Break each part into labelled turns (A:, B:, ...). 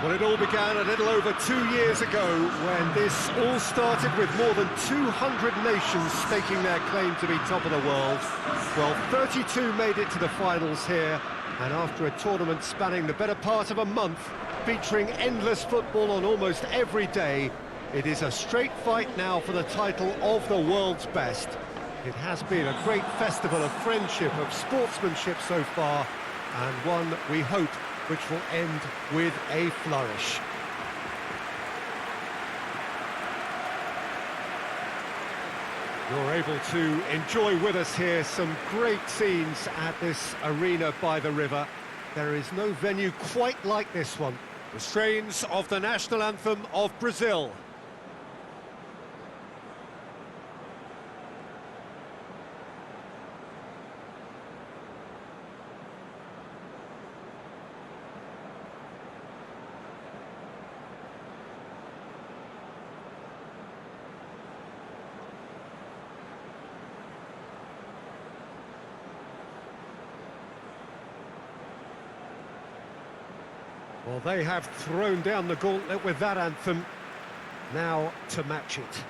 A: Well, it all began a little over 2 years ago when this all started with more than 200 nations staking their claim to be top of the world. Well, 32 made it to the finals here, and after a tournament spanning the better part of a month, featuring endless football on almost every day, it is a straight fight now for the title of the world's best. It has been a great festival of friendship, of sportsmanship so far, and one, we hope, which will end with a flourish. You're able to enjoy with us here some great scenes at this arena by the river. There is no venue quite like this one. The strains of the national anthem of Brazil. Well, they have thrown down the gauntlet with that anthem. Now to match it.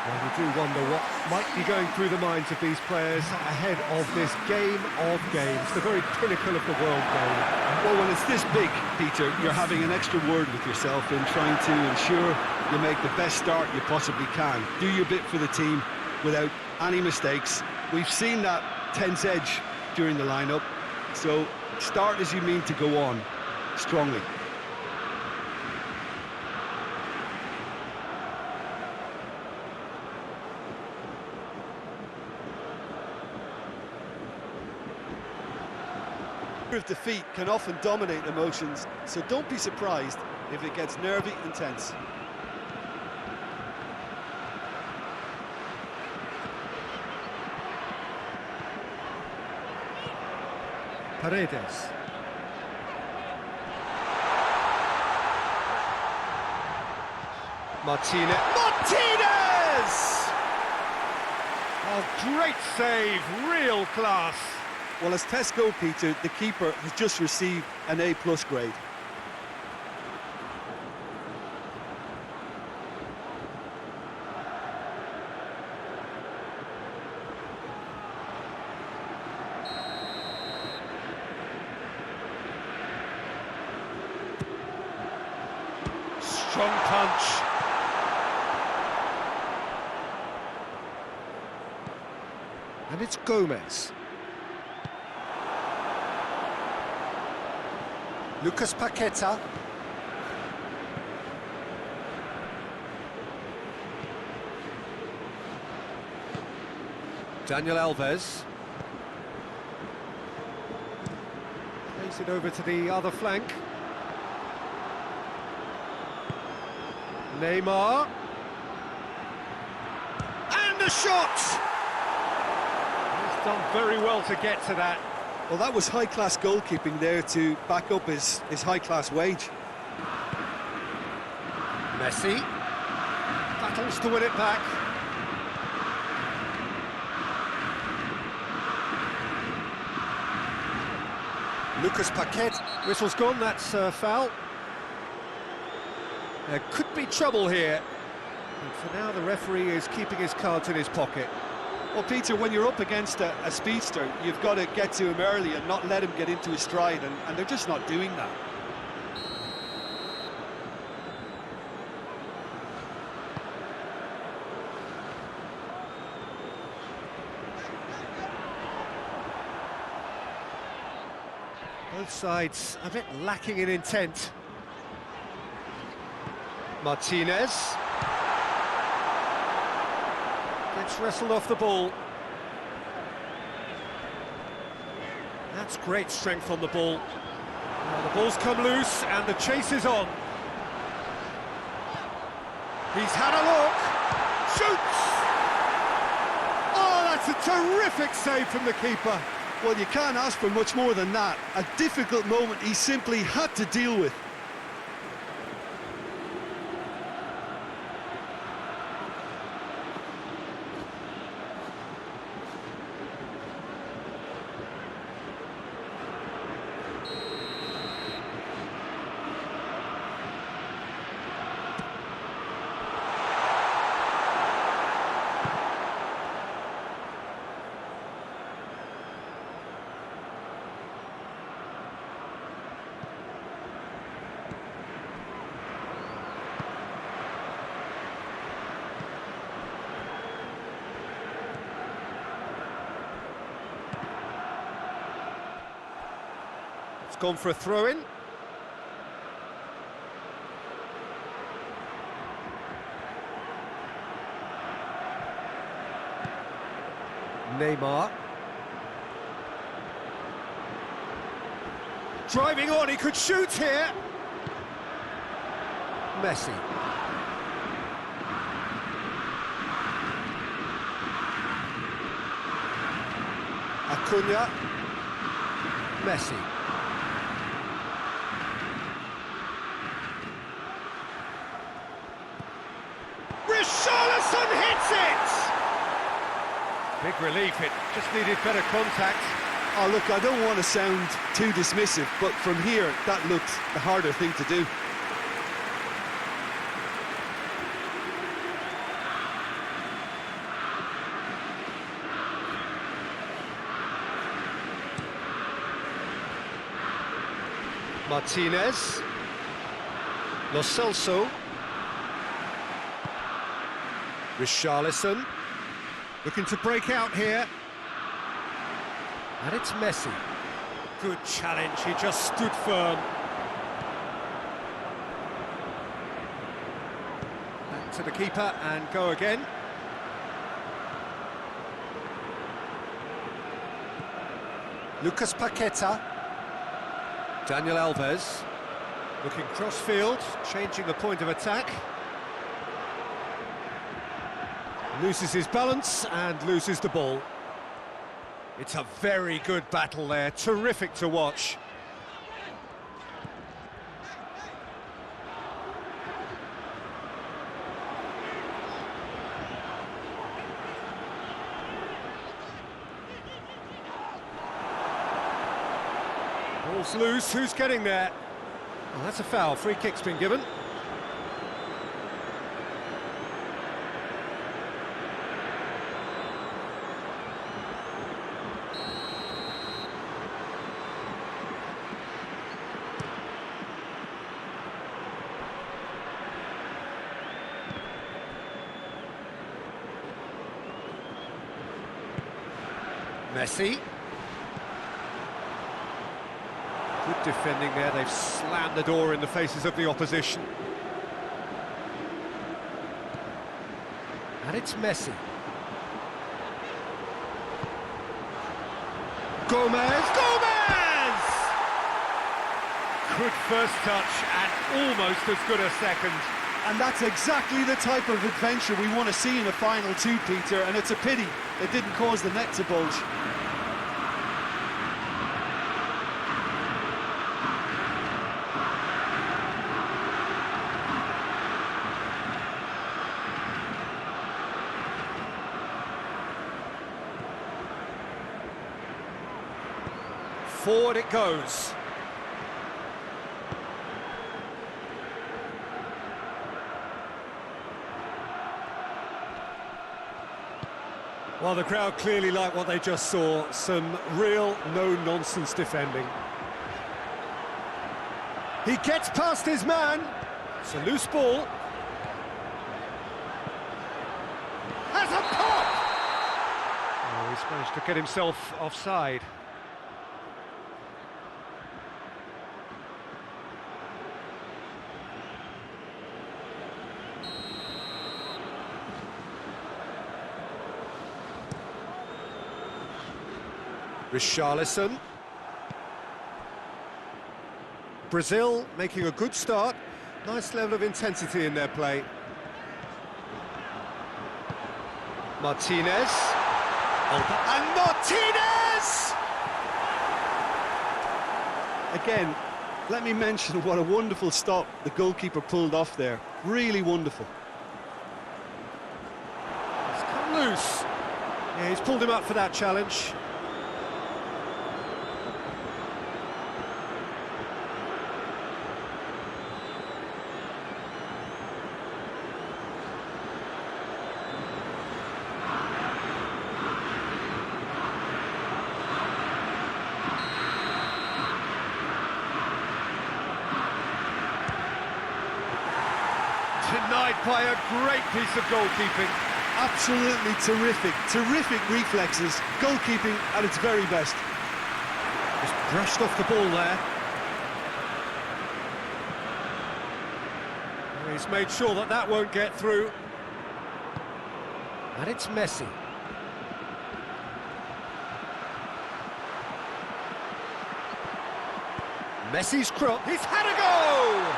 A: Well, you do wonder what might be going through the minds of these players ahead of this game of games, the very pinnacle of the world game.
B: Well, when it's this big, Peter, you're having an extra word with yourself in trying to ensure you make the best start you possibly can. Do your bit for the team without any mistakes. We've seen that tense edge during the lineup, so start as you mean to go on, strongly. Of defeat can often dominate emotions, so don't be surprised if it gets nervy and tense.
A: Paredes. Martinez! Oh, great save, real class.
B: Well, as tests go, Peter, the keeper has just received an A+ grade.
A: Strong punch. And it's Gomez. Lucas Paqueta. Daniel Alves. Plays it over to the other flank. Neymar. And the shot! He's done very well to get to that.
B: Well, that was high-class goalkeeping there to back up his high-class wage.
A: Messi battles to win it back. Lucas Paqueta. Whistle's gone, that's foul. There could be trouble here. But for now, the referee is keeping his cards in his pocket.
B: Well, Peter, when you're up against a speedster, you've got to get to him early and not let him get into his stride, and they're just not doing that.
A: Both sides a bit lacking in intent. Martinez. Gets wrestled off the ball. That's great strength on the ball. Now the ball's come loose and the chase is on. He's had a look. Shoots! Oh, that's a terrific save from the keeper.
B: Well, you can't ask for much more than that. A difficult moment he simply had to deal with.
A: Gone for a throw-in. Neymar. Driving on, he could shoot here. Messi. Acuna. Messi. Richarlison hits it! Big relief, it just needed better contact.
B: Oh, look, I don't want to sound too dismissive, but from here, that looked the harder thing to do.
A: Martinez. Lo Celso. Richarlison. Looking to break out here. And it's Messi. Good challenge, he just stood firm. Back to the keeper and go again. Lucas Paqueta. Daniel Alves. Looking cross-field, changing the point of attack. Loses his balance and loses the ball. It's a very good battle there, terrific to watch. Ball's loose, who's getting there? Well, that's a foul, free kick's been given. Messi. Good defending there, they've slammed the door in the faces of the opposition. And it's Messi. Gomez! Gomez! Good first touch and almost as good a second.
B: And that's exactly the type of adventure we want to see in the final two, Peter, and it's a pity it didn't cause the net to bulge.
A: Forward it goes. Well, the crowd clearly like what they just saw. Some real no-nonsense defending. He gets past his man. It's a loose ball. Has a pop! Oh, he's managed to get himself offside. Richarlison. Brazil making a good start. Nice level of intensity in their play. Martinez. And Martinez!
B: Again, let me mention what a wonderful stop the goalkeeper pulled off there. Really wonderful.
A: He's come loose. Yeah, he's pulled him up for that challenge. Denied by a great piece of goalkeeping.
B: Absolutely terrific, terrific reflexes. Goalkeeping at its very best.
A: Just brushed off the ball there. He's made sure that that won't get through. And it's Messi. Messi's cross. He's had a go!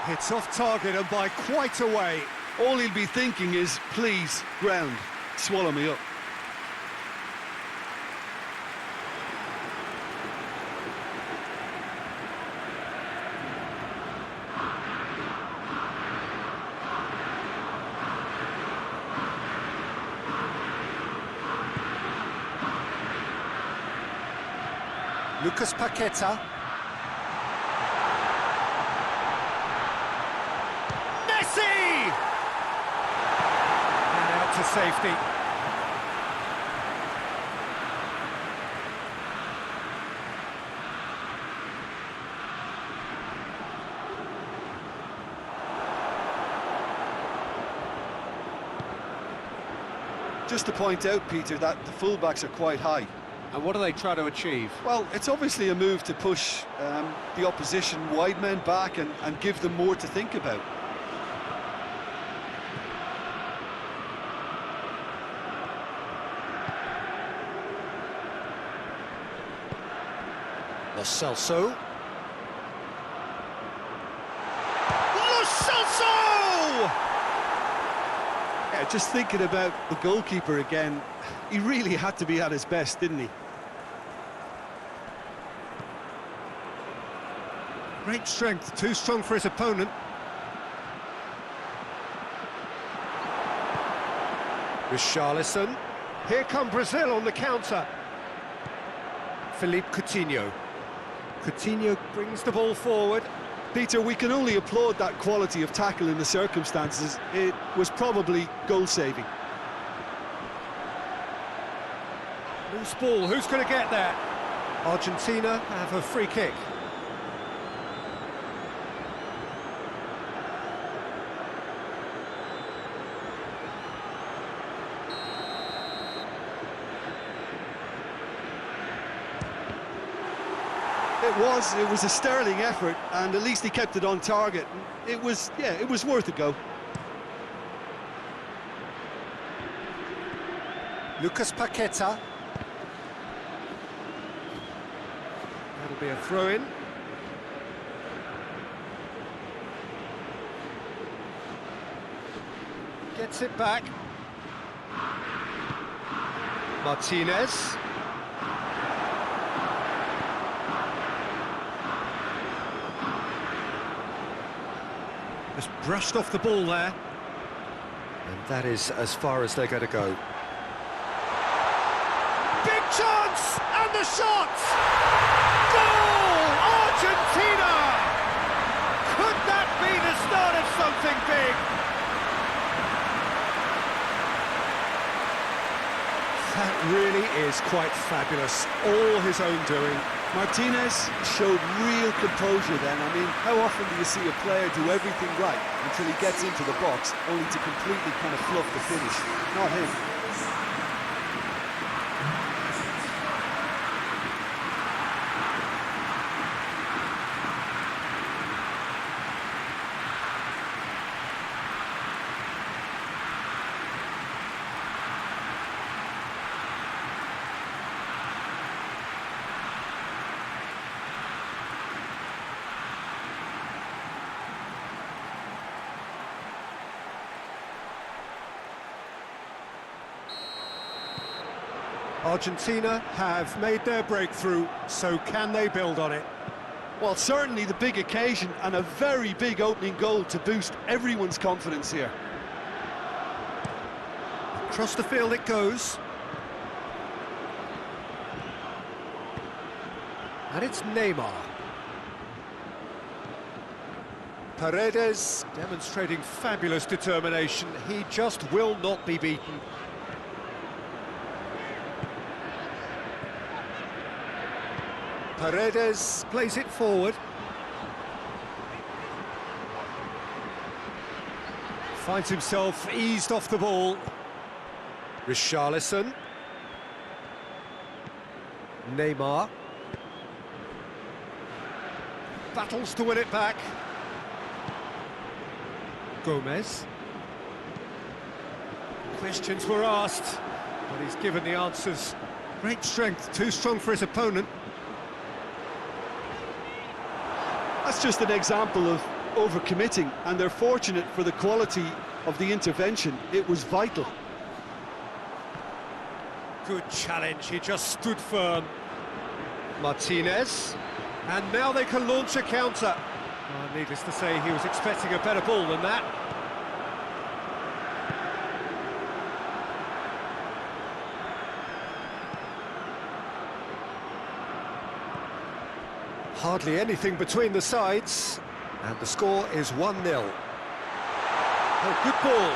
A: It's off target and by quite a way.
B: All he'll be thinking is, please, ground, swallow me up.
A: Lucas Paqueta. Messi! And out to safety.
B: Just to point out, Peter, that the fullbacks are quite high.
A: And what do they try to achieve?
B: Well, it's obviously a move to push the opposition wide men back and give them more to think about.
A: Lo Celso. Lo Celso!
B: Yeah, just thinking about the goalkeeper again, he really had to be at his best, didn't he?
A: Great strength, too strong for his opponent. Richarlison. Here come Brazil on the counter. Philippe Coutinho. Coutinho brings the ball forward.
B: Peter, we can only applaud that quality of tackle in the circumstances. It was probably goal-saving.
A: Loose ball, who's going to get that? Argentina have a free kick.
B: It was a sterling effort, and at least he kept it on target. It was worth a go.
A: Lucas Paqueta. That'll be a throw-in. Gets it back. Martinez. Just brushed off the ball there. And that is as far as they're going to go. Big chance! And the shot! Goal! Argentina! Could that be the start of something big? That really is quite fabulous. All his own doing.
B: Martinez showed real composure then. I mean, how often do you see a player do everything right until he gets into the box, only to completely kind of fluff the finish? Not him.
A: Argentina have made their breakthrough, so can they build on it?
B: Well, certainly the big occasion and a very big opening goal to boost everyone's confidence here.
A: Across the field it goes. And it's Neymar. Paredes demonstrating fabulous determination. He just will not be beaten. Paredes plays it forward. Finds himself eased off the ball. Richarlison. Neymar. Battles to win it back. Gomez. Questions were asked, but he's given the answers. Great strength, too strong for his opponent.
B: That's just an example of overcommitting, and they're fortunate for the quality of the intervention. It was vital.
A: Good challenge, he just stood firm. Martinez, and now they can launch a counter. Oh, needless to say, he was expecting a better ball than that. Hardly anything between the sides, and the score is 1-0. Oh, good ball.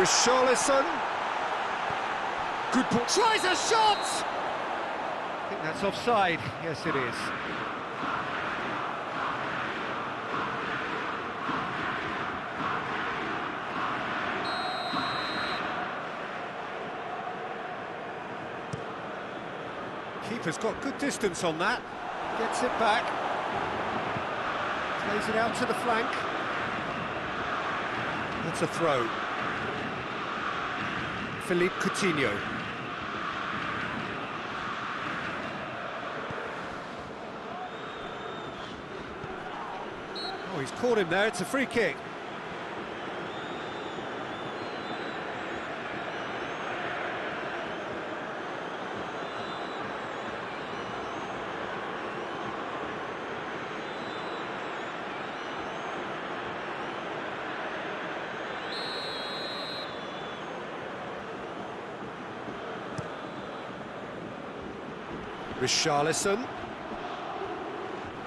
A: Richarlison. Good ball. Tries a shot! I think that's offside. Yes, it is. Keeper's got good distance on that. Gets it back. Plays it out to the flank. That's a throw. Philippe Coutinho. Oh, he's caught him there. It's a free kick. Richarlison.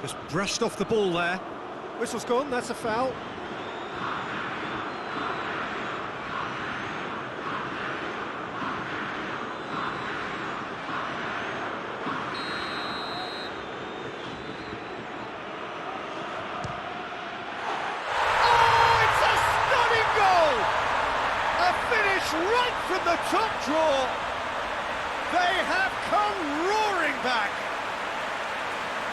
A: Just brushed off the ball there. Whistle's gone, that's a foul. Oh, it's a stunning goal! A finish right from the top drawer. They have come roaring back.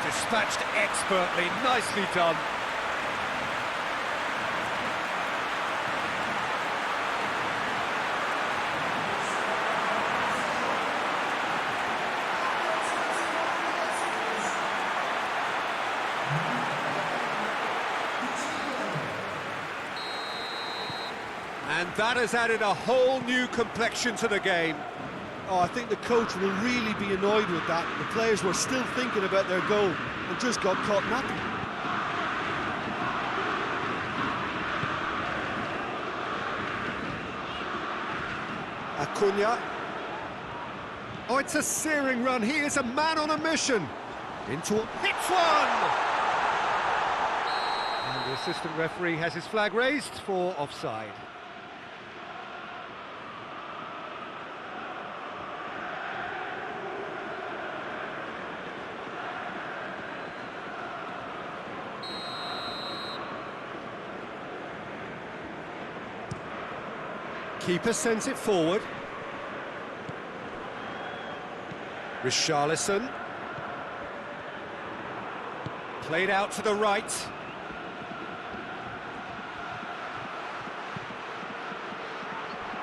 A: Dispatched expertly, nicely done. And that has added a whole new complexion to the game.
B: Oh, I think the coach will really be annoyed with that. The players were still thinking about their goal and just got caught napping.
A: Acuna. Oh, it's a searing run. He is a man on a mission. Into a... hits one! And the assistant referee has his flag raised for offside. Keeper sends it forward. Richarlison. Played out to the right.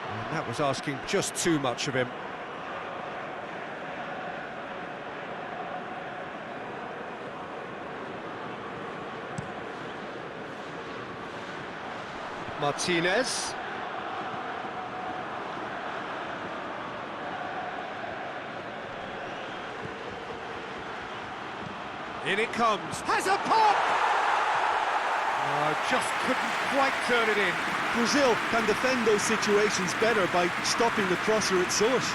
A: And that was asking just too much of him. Martinez. In it comes. Has a pop! Just couldn't quite turn it in.
B: Brazil can defend those situations better by stopping the crosser at source.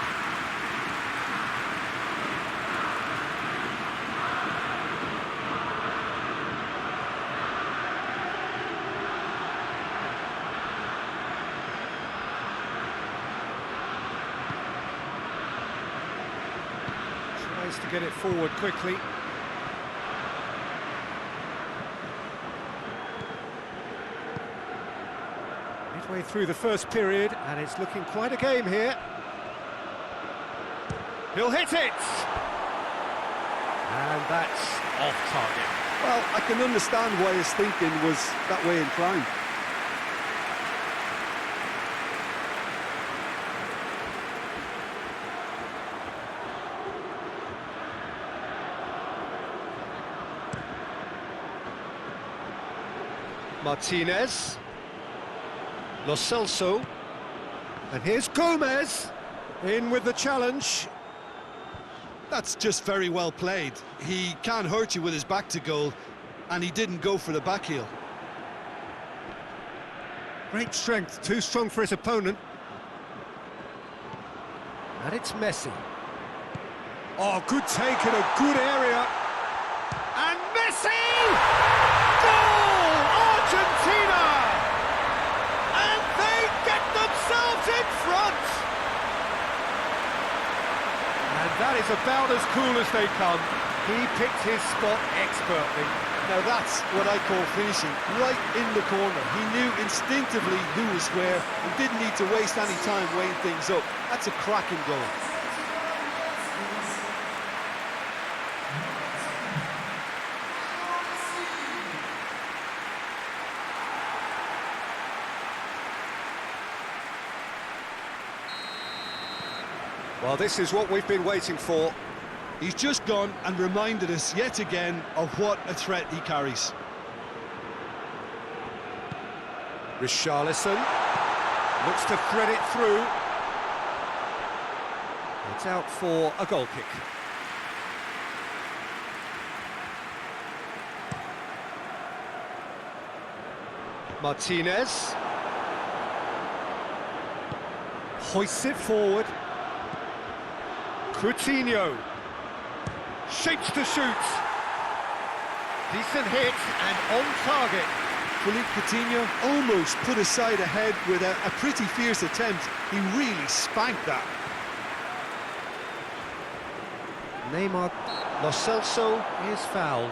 A: Tries to get it forward quickly. Midway through the first period, and it's looking quite a game here. He'll hit it! And that's off target.
B: Well, I can understand why his thinking was that way inclined.
A: Martinez. Lo Celso. And here's Gomez. In with the challenge.
B: That's just very well played. He can't hurt you with his back to goal, and he didn't go for the back heel.
A: Great strength, too strong for his opponent. And it's Messi. Oh, good take in a good area. And Messi! Goal! Argentina! And they get themselves in front! And that is about as cool as they come. He picked his spot expertly.
B: Now that's what I call finishing, right in the corner. He knew instinctively who was where and didn't need to waste any time weighing things up. That's a cracking goal.
A: Well, this is what we've been waiting for.
B: He's just gone and reminded us yet again of what a threat he carries.
A: Richarlison looks to thread it through. It's out for a goal kick. Martinez hoists it forward. Coutinho shapes to shoot. Decent hit and on target.
B: Philippe Coutinho almost put his side ahead with a pretty fierce attempt. He really spanked that.
A: Neymar. Lo Celso is fouled.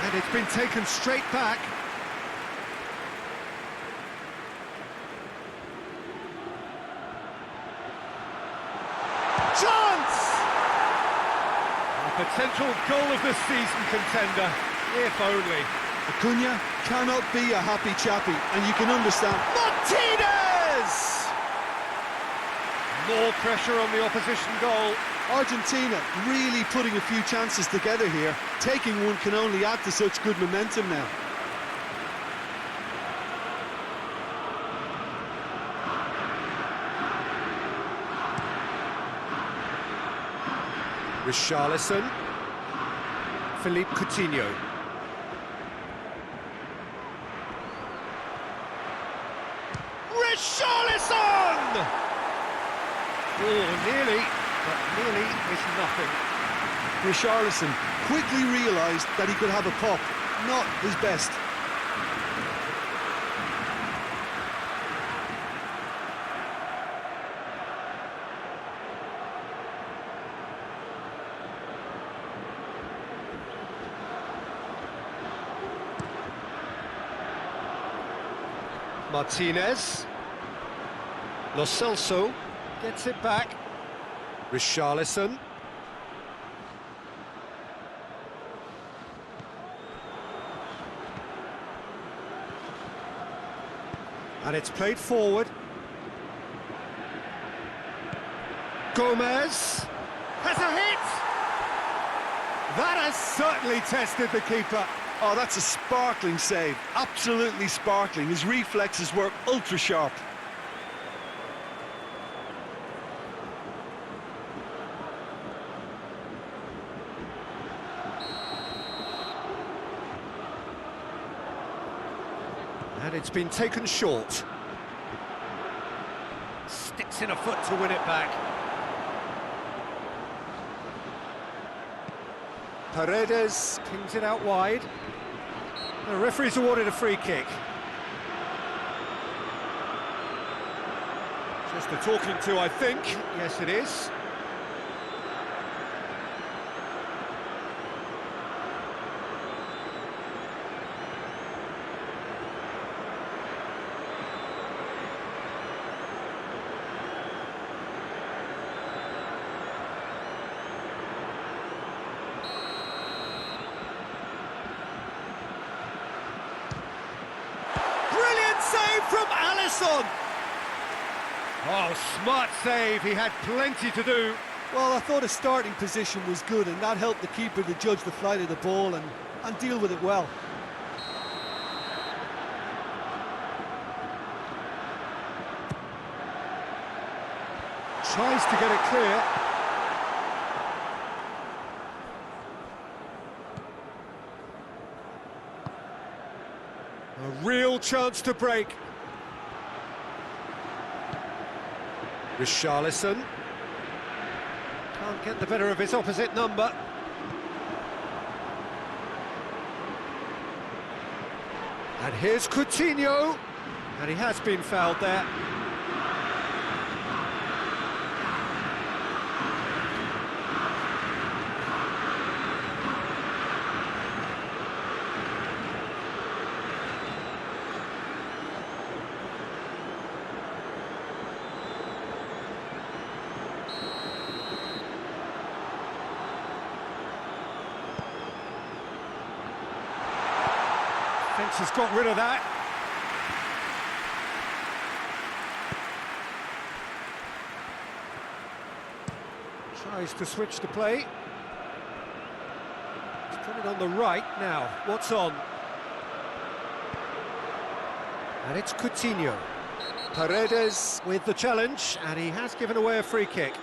A: And it's been taken straight back. Chance! A potential goal of the season contender, if only.
B: Acuna cannot be a happy chappy, and you can understand.
A: Martinez! More pressure on the opposition goal.
B: Argentina really putting a few chances together here. Taking one can only add to such good momentum now.
A: Richarlison. Philippe Coutinho. Richarlison! Oh, nearly. But nearly is nothing.
B: Richarlison quickly realised that he could have a pop, not his best.
A: Martinez. Lo Celso gets it back. Richarlison. And it's played forward. Gomez has a hit! That has certainly tested the keeper.
B: Oh, that's a sparkling save. Absolutely sparkling. His reflexes were ultra sharp.
A: And it's been taken short. Sticks in a foot to win it back. Paredes pings it out wide. The referee's awarded a free kick. Just a talking to, I think. Yes, it is. Save from Alisson. Oh, smart save. He had plenty to do.
B: Well, I thought his starting position was good, and that helped the keeper to judge the flight of the ball and deal with it well.
A: Tries to get it clear. A real chance to break. Richarlison can't get the better of his opposite number. And here's Coutinho, and he has been fouled there. Fence has got rid of that. Tries to switch the play. He's put it on the right now. What's on? And it's Coutinho. Paredes with the challenge, and he has given away a free kick.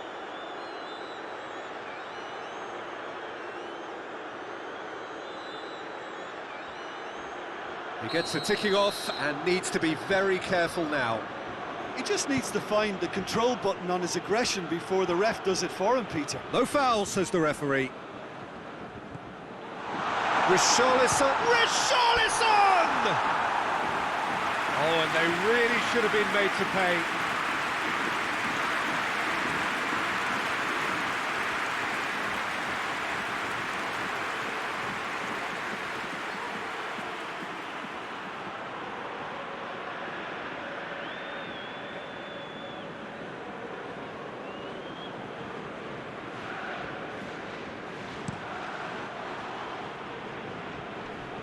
A: He gets the ticking off and needs to be very careful now.
B: He just needs to find the control button on his aggression before the ref does it for him, Peter.
A: No foul, says the referee. Richarlison! Richarlison! Oh, and they really should have been made to pay.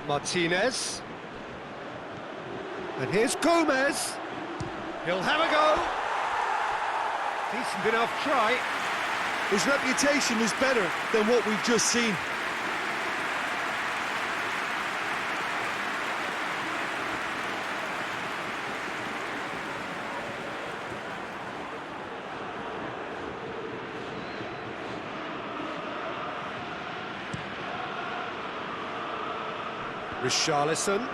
A: Martinez. And here's Gomez. He'll have a go. Decent enough try.
B: His reputation is better than what we've just seen.
A: Richarlison.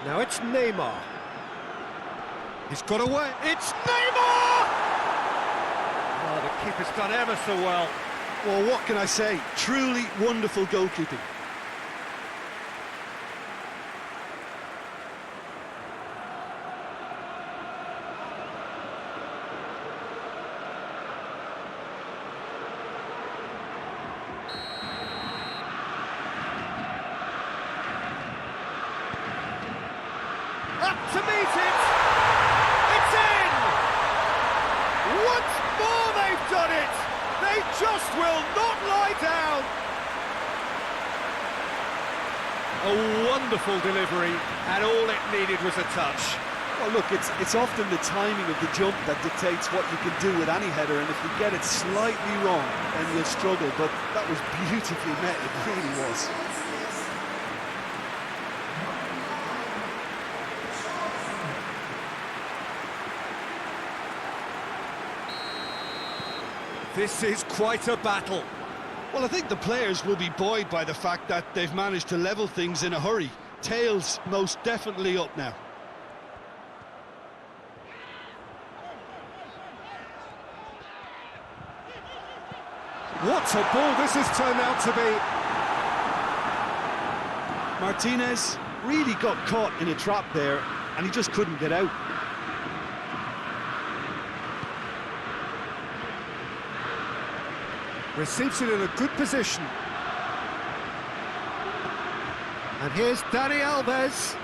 A: Now it's Neymar. He's got away. It's Neymar! Oh, the keeper's done ever so well.
B: Well, what can I say? Truly wonderful goalkeeping.
A: Up to meet it! It's in! Once more they've done it! They just will not lie down! A wonderful delivery, and all it needed was a touch.
B: Well, look, it's often the timing of the jump that dictates what you can do with any header, and if you get it slightly wrong, then you'll struggle, but that was beautifully met, it really was.
A: This is quite a battle.
B: Well, I think the players will be buoyed by the fact that they've managed to level things in a hurry. Tails most definitely up now.
A: What a ball this has turned out to be.
B: Martinez really got caught in a trap there, and he just couldn't get out.
A: Receives it in a good position. And here's Dani Alves.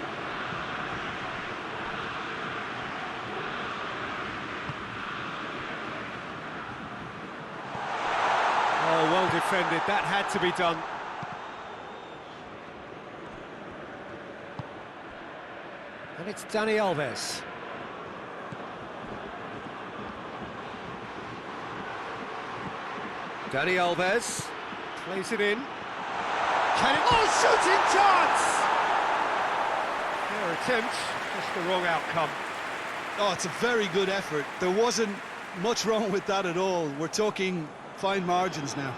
A: Oh, well defended. That had to be done. And it's Dani Alves. Dani Alves plays it in. Can it? Oh, shooting chance! Their attempt, just the wrong outcome.
B: Oh, it's a very good effort. There wasn't much wrong with that at all. We're talking fine margins now.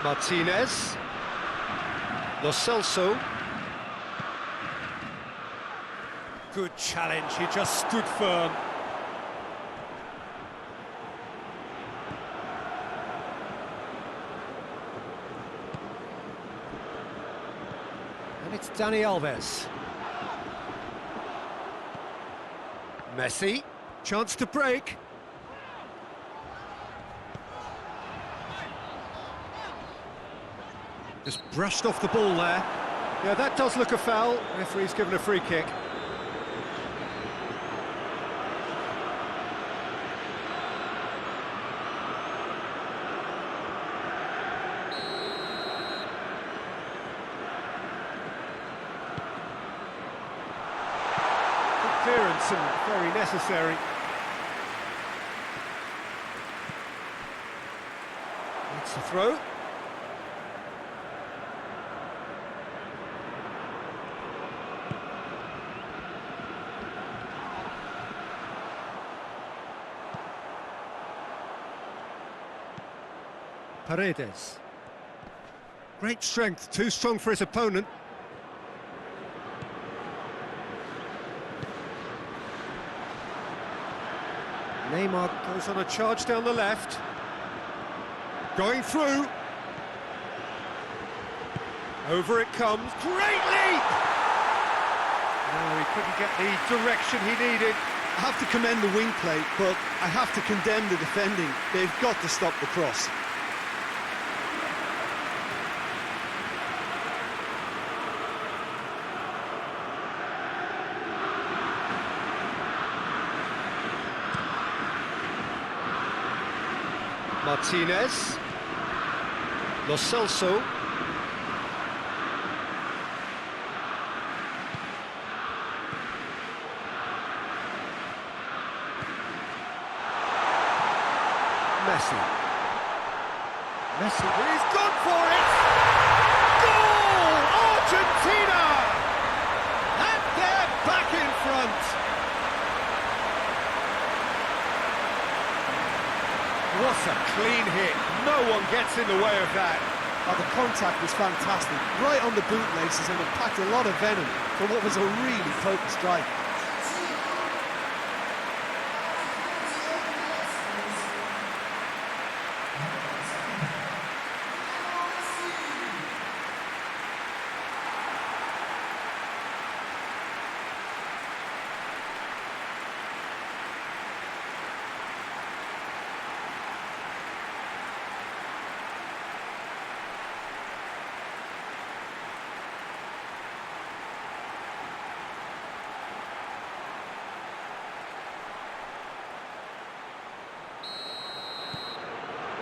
A: Martinez. Lo Celso. Good challenge, he just stood firm. And it's Dani Alves. Messi, chance to break. Just brushed off the ball there. Yeah, that does look a foul. Referee's given a free kick. Good clearance and very necessary. It's the throw. Paredes. Great strength, too strong for his opponent. Neymar goes on a charge down the left. Going through. Over it comes. Great leap! No, he couldn't get the direction he needed.
B: I have to commend the wing play, but I have to condemn the defending. They've got to stop the cross.
A: Martinez. Lo Celso. Messi. Messi, he's gone for it! Goal! Argentina! And they're back in front! What a clean hit. No one gets in the way of that.
B: Oh, the contact was fantastic. Right on the bootlaces, and it packed a lot of venom for what was a really potent strike.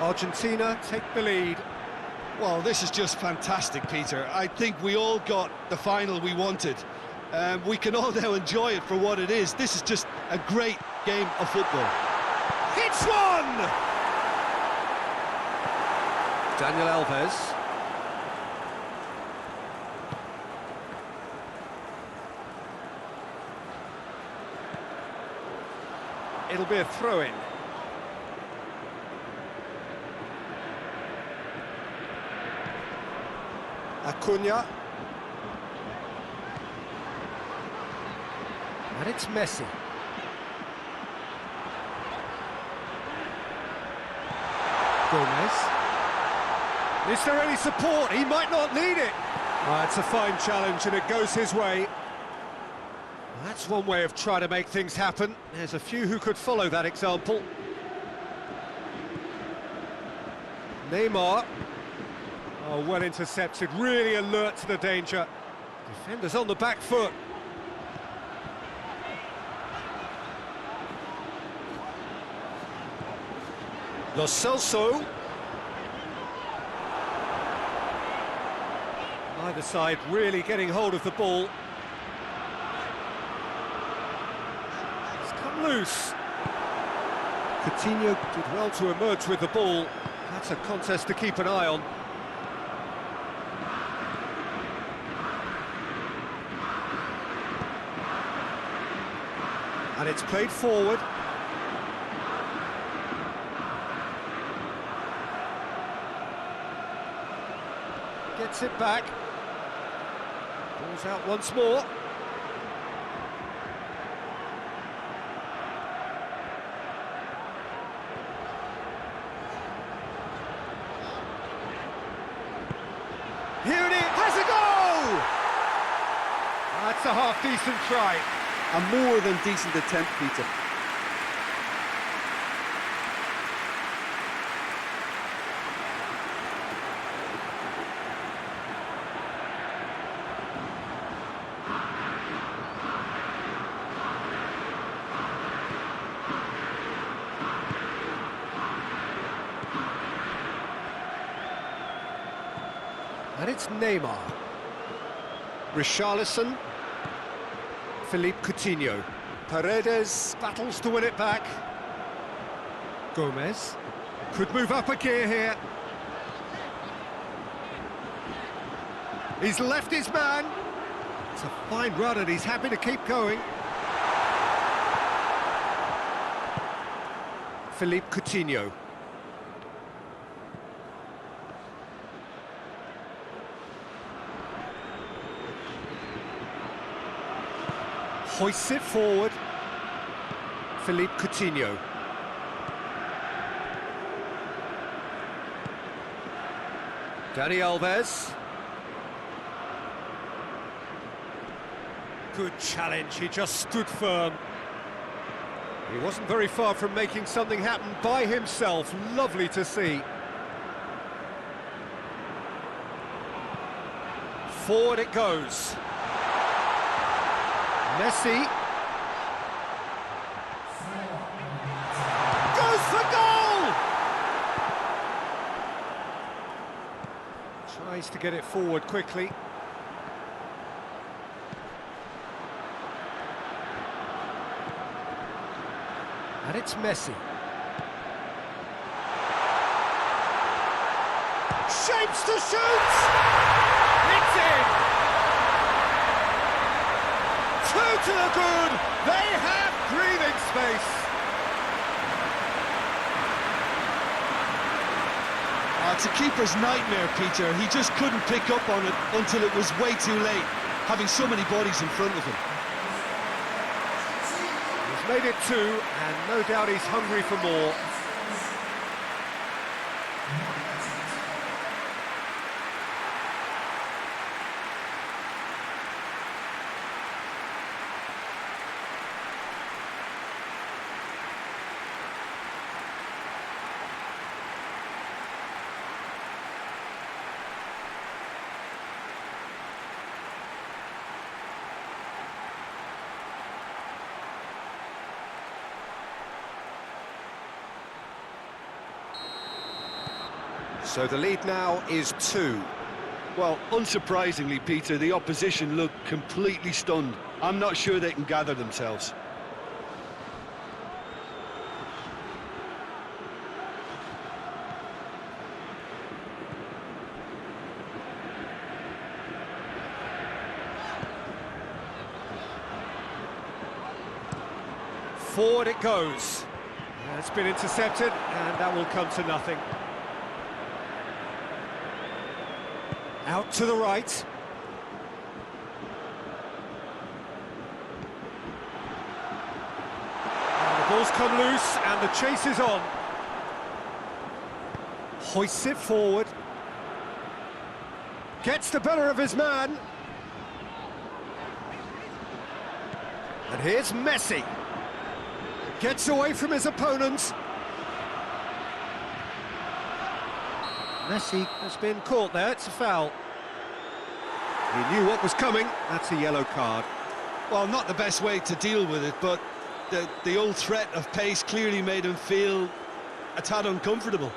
A: Argentina take the lead.
B: Well, this is just fantastic, Peter. I think we all got the final we wanted. We can all now enjoy it for what it is. This is just a great game of football.
A: Hits one! Daniel Alves. It'll be a throw-in. Acuna. And it's Messi. Gomez. Is there any support? He might not need it. It's a fine challenge and it goes his way. That's one way of trying to make things happen. There's a few who could follow that example. Neymar. Oh, well intercepted, really alert to the danger. Defenders on the back foot. Lo Celso. Either side really getting hold of the ball. It's come loose. Coutinho did well to emerge with the ball. That's a contest to keep an eye on. And it's played forward. Gets it back. Ball's out once more. Here it is, has a goal! That's a half-decent try.
B: A more than decent attempt, Peter.
A: And it's Neymar. Richarlison. Philippe Coutinho. Paredes battles to win it back. Gomez. Could move up a gear here. He's left his man. It's a fine run and he's happy to keep going. Philippe Coutinho. Hoists it forward. Philippe Coutinho. Dani Alves. Good challenge, he just stood firm. He wasn't very far from making something happen by himself. Lovely to see. Forward it goes. Messi goes for goal! Tries to get it forward quickly. And it's Messi. Shapes to shoot! It's in! Two to the good, they have breathing space.
B: It's a keeper's nightmare, Peter. He just couldn't pick up on it until it was way too late, having so many bodies in front of him.
A: He's made it two, and no doubt he's hungry for more. So the lead now is 2.
B: Well, unsurprisingly, Peter, the opposition look completely stunned. I'm not sure they can gather themselves.
A: Forward it goes. It's been intercepted, and that will come to nothing. Out to the right. And the ball's come loose, and the chase is on. Hoists it forward. Gets the better of his man. And here's Messi. Gets away from his opponents. Messi has been caught there, it's a foul. He knew what was coming, that's a yellow card.
B: Well, not the best way to deal with it, but the old threat of pace clearly made him feel a tad uncomfortable.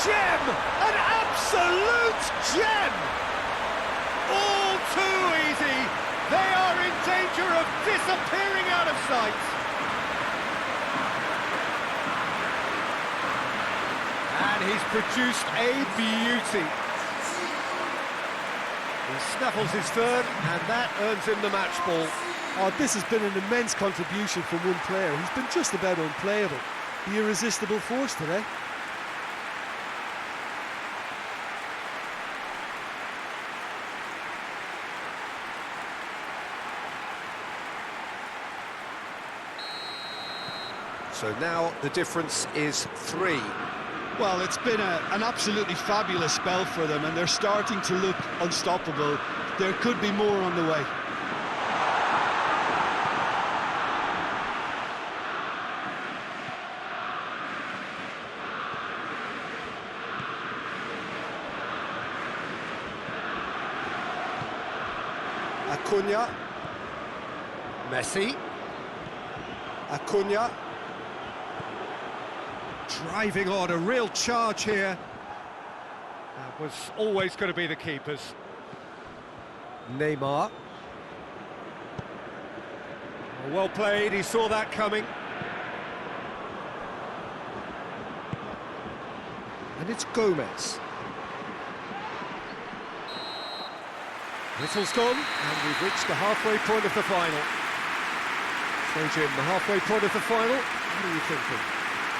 A: Gem! An absolute gem! All too easy. They are in danger of disappearing out of sight. And he's produced a beauty. He snaffles his third, and that earns him the match ball.
B: Oh, this has been an immense contribution from one player. He's been just about unplayable. The irresistible force today.
A: So now the difference is 3.
B: Well, it's been an absolutely fabulous spell for them, and they're starting to look unstoppable. There could be more on the way.
A: Acuna. Messi. Acuna. Driving on, a real charge here. That was always going to be the keepers. Neymar. Well played, he saw that coming. And it's Gomez. Whistle's gone, and we've reached the halfway point of the final. So Jim, the halfway point of the final, what are you thinking?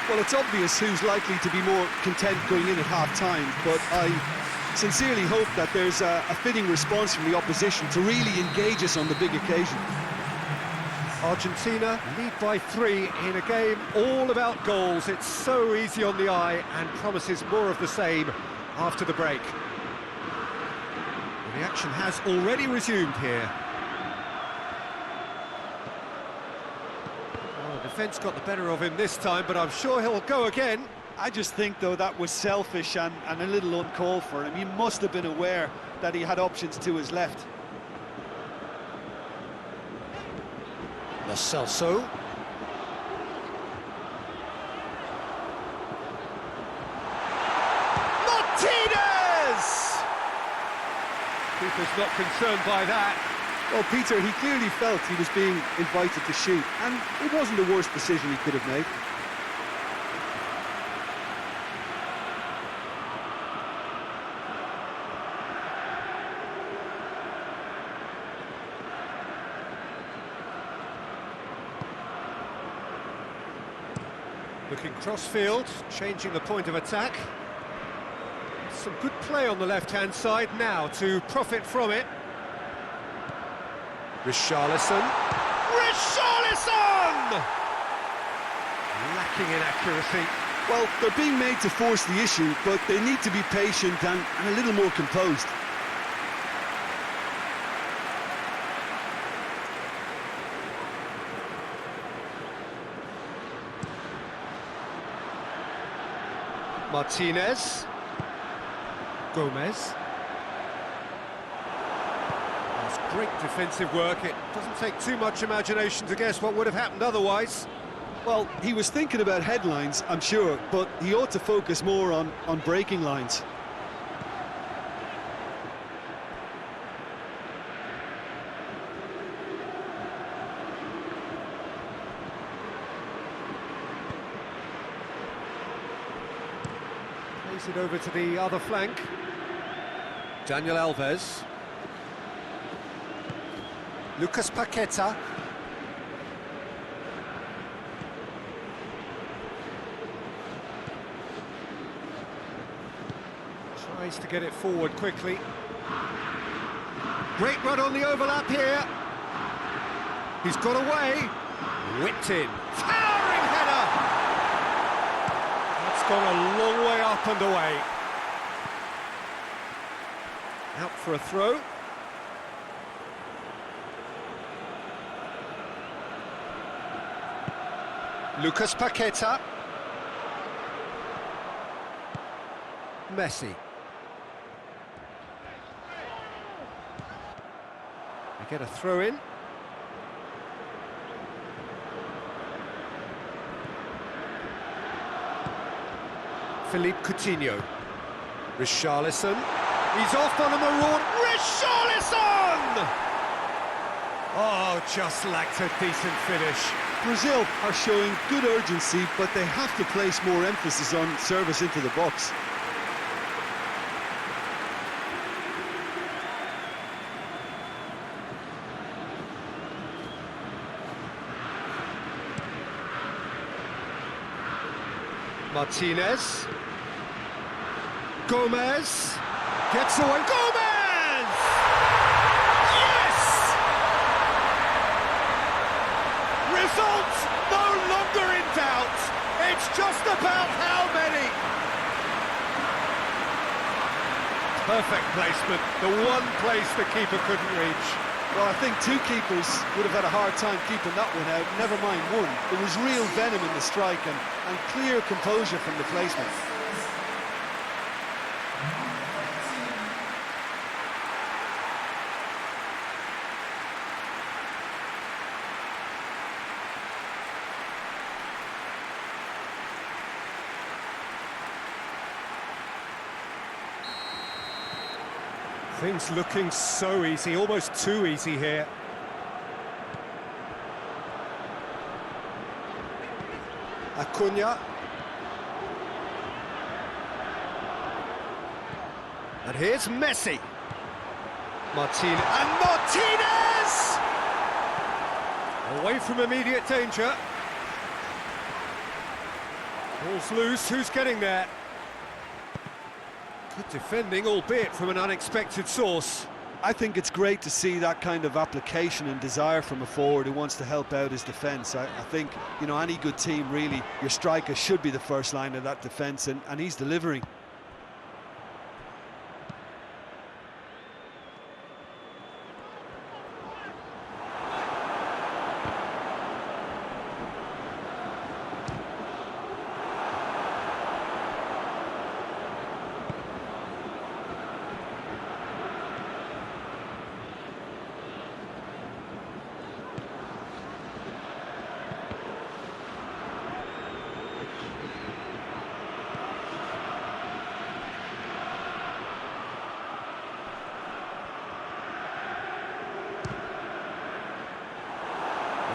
B: Well, it's obvious who's likely to be more content going in at half-time, but I sincerely hope that there's a fitting response from the opposition to really engage us on the big occasion.
A: Argentina lead by 3 in a game all about goals. It's so easy on the eye and promises more of the same after the break. The action has already resumed here. Defence got the better of him this time, but I'm sure he'll go again.
B: I just think, though, that was selfish and a little uncalled for him. He must have been aware that he had options to his left.
A: Lo Celso. Martinez! Keeper's not concerned by that.
B: Well, Peter, he clearly felt he was being invited to shoot, and it wasn't the worst decision he could have made.
A: Looking cross-field, changing the point of attack. Some good play on the left-hand side now to profit from it. Richarlison. Richarlison! Lacking in accuracy.
B: Well, they're being made to force the issue, but they need to be patient and a little more composed.
A: Martinez. Gomez. That's great defensive work. It doesn't take too much imagination to guess what would have happened otherwise.
B: Well, he was thinking about headlines, I'm sure, but he ought to focus more on breaking lines.
A: Plays it over to the other flank. Daniel Alves. Lucas Paqueta. Tries to get it forward quickly. Great run on the overlap here. He's got away. Whipped in. Towering header! That's gone a long way up and away. Out for a throw. Lucas Paqueta. Messi. They get a throw in. Philippe Coutinho. Richarlison. He's off on a maraud. Richarlison! Oh, just lacked a decent finish.
B: Brazil are showing good urgency, but they have to place more emphasis on service into the box.
A: Martinez. Gomez. Gets away. Gomez! Yes! Result no longer in doubt. It's just about how many. Perfect placement. The one place the keeper couldn't reach.
B: Well, I think two keepers would have had a hard time keeping that one out, never mind one. There was real venom in the strike and clear composure from the placement.
A: Things looking so easy, almost too easy here. Acuna. And here's Messi. Martinez. And Martinez! Away from immediate danger. Ball's loose, who's getting there? Good defending, albeit from an unexpected source.
B: I think it's great to see that kind of application and desire from a forward who wants to help out his defence. I think, you know, any good team, really, your striker should be the first line of that defence, and he's delivering.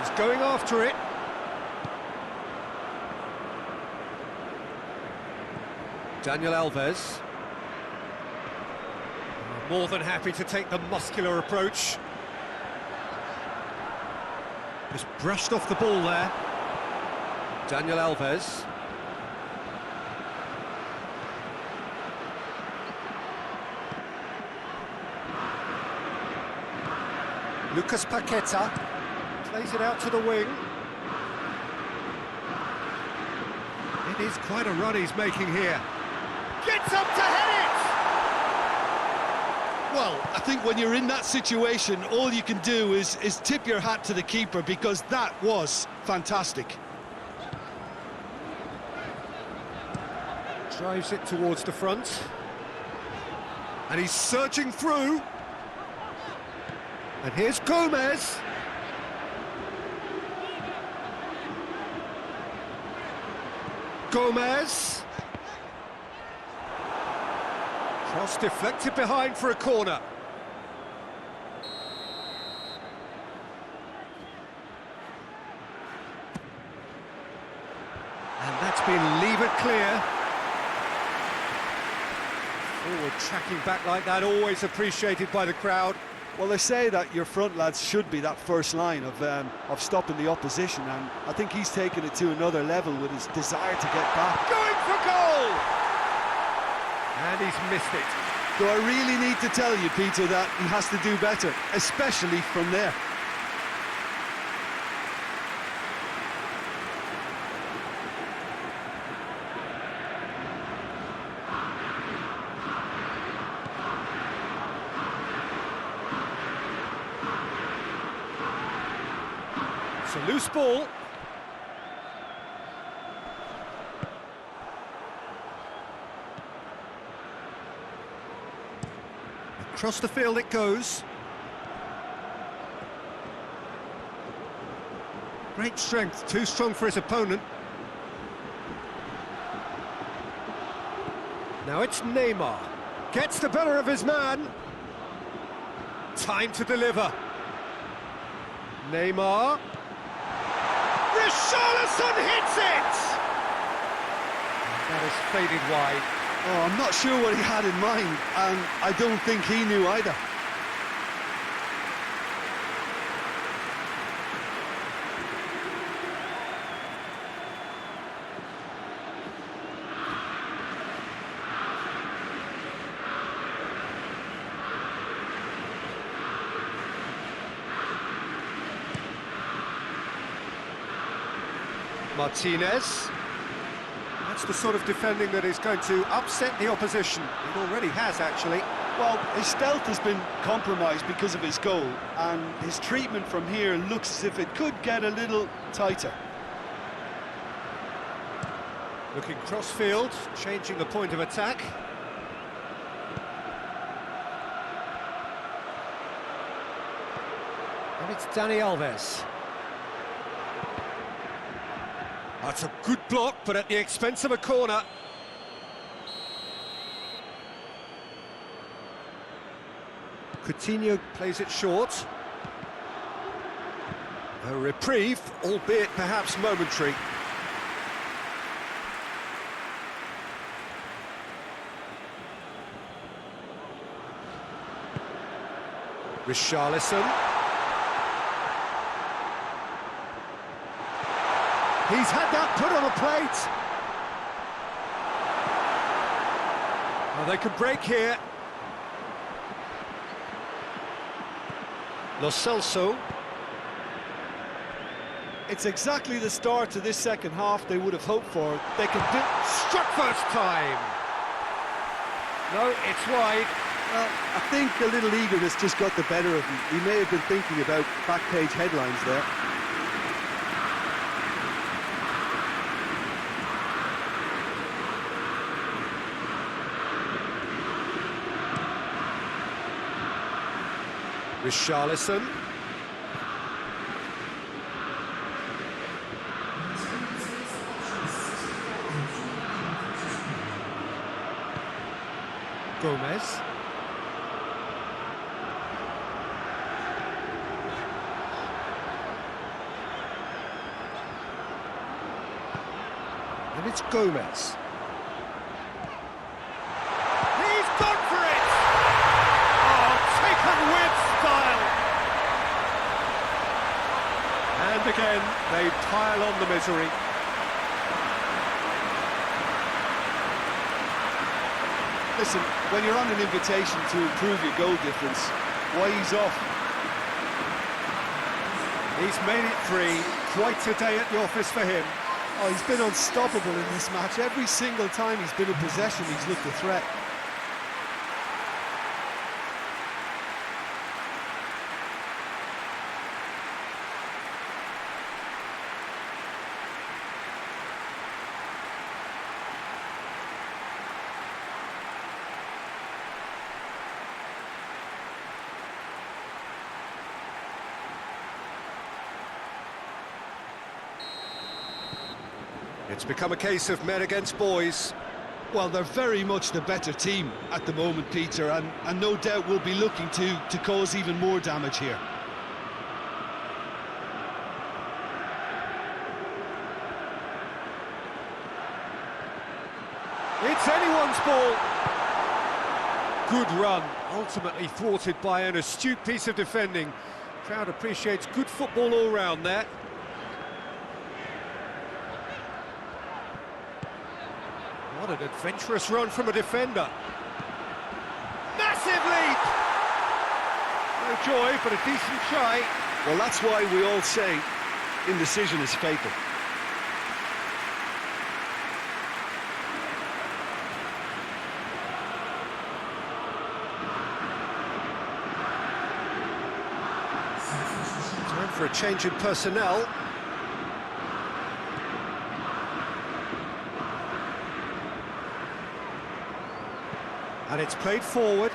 A: He's going after it. Daniel Alves. More than happy to take the muscular approach. Just brushed off the ball there. Daniel Alves. Lucas Paqueta. Plays it out to the wing. It is quite a run he's making here. Gets up to head it!
B: Well, I think when you're in that situation, all you can do is tip your hat to the keeper, because that was fantastic.
A: Drives it towards the front. And he's searching through. And here's Gomez. Gomez. Cross deflected behind for a corner. And that's been levered clear. Forward tracking back like that, always appreciated by the crowd.
B: Well, they say that your front lads should be that first line of stopping the opposition, and I think he's taken it to another level with his desire to get back.
A: Going for goal! And he's missed it.
B: Do I really need to tell you, Peter, that he has to do better, especially from there?
A: It's a loose ball. Across the field it goes. Great strength, too strong for his opponent. Now it's Neymar. Gets the better of his man. Time to deliver. Neymar. Richarlison hits it! That has faded wide.
B: Oh, I'm not sure what he had in mind, and I don't think he knew either.
A: Martinez. That's the sort of defending that is going to upset the opposition. It already has, actually.
B: Well, his stealth has been compromised because of his goal, and his treatment from here looks as if it could get a little tighter.
A: Looking cross-field, changing the point of attack. And it's Dani Alves. That's a good block, but at the expense of a corner. Coutinho plays it short. A reprieve, albeit perhaps momentary. Richarlison. He's had that put on a plate. Oh, they could break here. Lo Celso.
B: It's exactly the start to this second half they would have hoped for. They can do...
A: Struck first time. No, it's wide.
B: Well, I think a little eagerness just got the better of him. He may have been thinking about back-page headlines there.
A: Richarlison. Gomez. And it's Gomez. He's gone for it! Oh, taken with style! And again, they pile on the misery.
B: Listen, when you're on an invitation to improve your goal difference, why ease off?
A: He's made it 3. Quite a day at the office for him.
B: Oh, he's been unstoppable in this match. Every single time he's been in possession, he's looked a threat.
A: It's become a case of men against boys.
B: Well, they're very much the better team at the moment, Peter, and no doubt will be looking to cause even more damage here.
A: It's anyone's ball. Good run, ultimately thwarted by an astute piece of defending. Crowd appreciates good football all round there. What an adventurous run from a defender. Massive leap! No joy, but a decent try.
B: Well, that's why we all say indecision is fatal.
A: Time for a change in personnel. And it's played forward.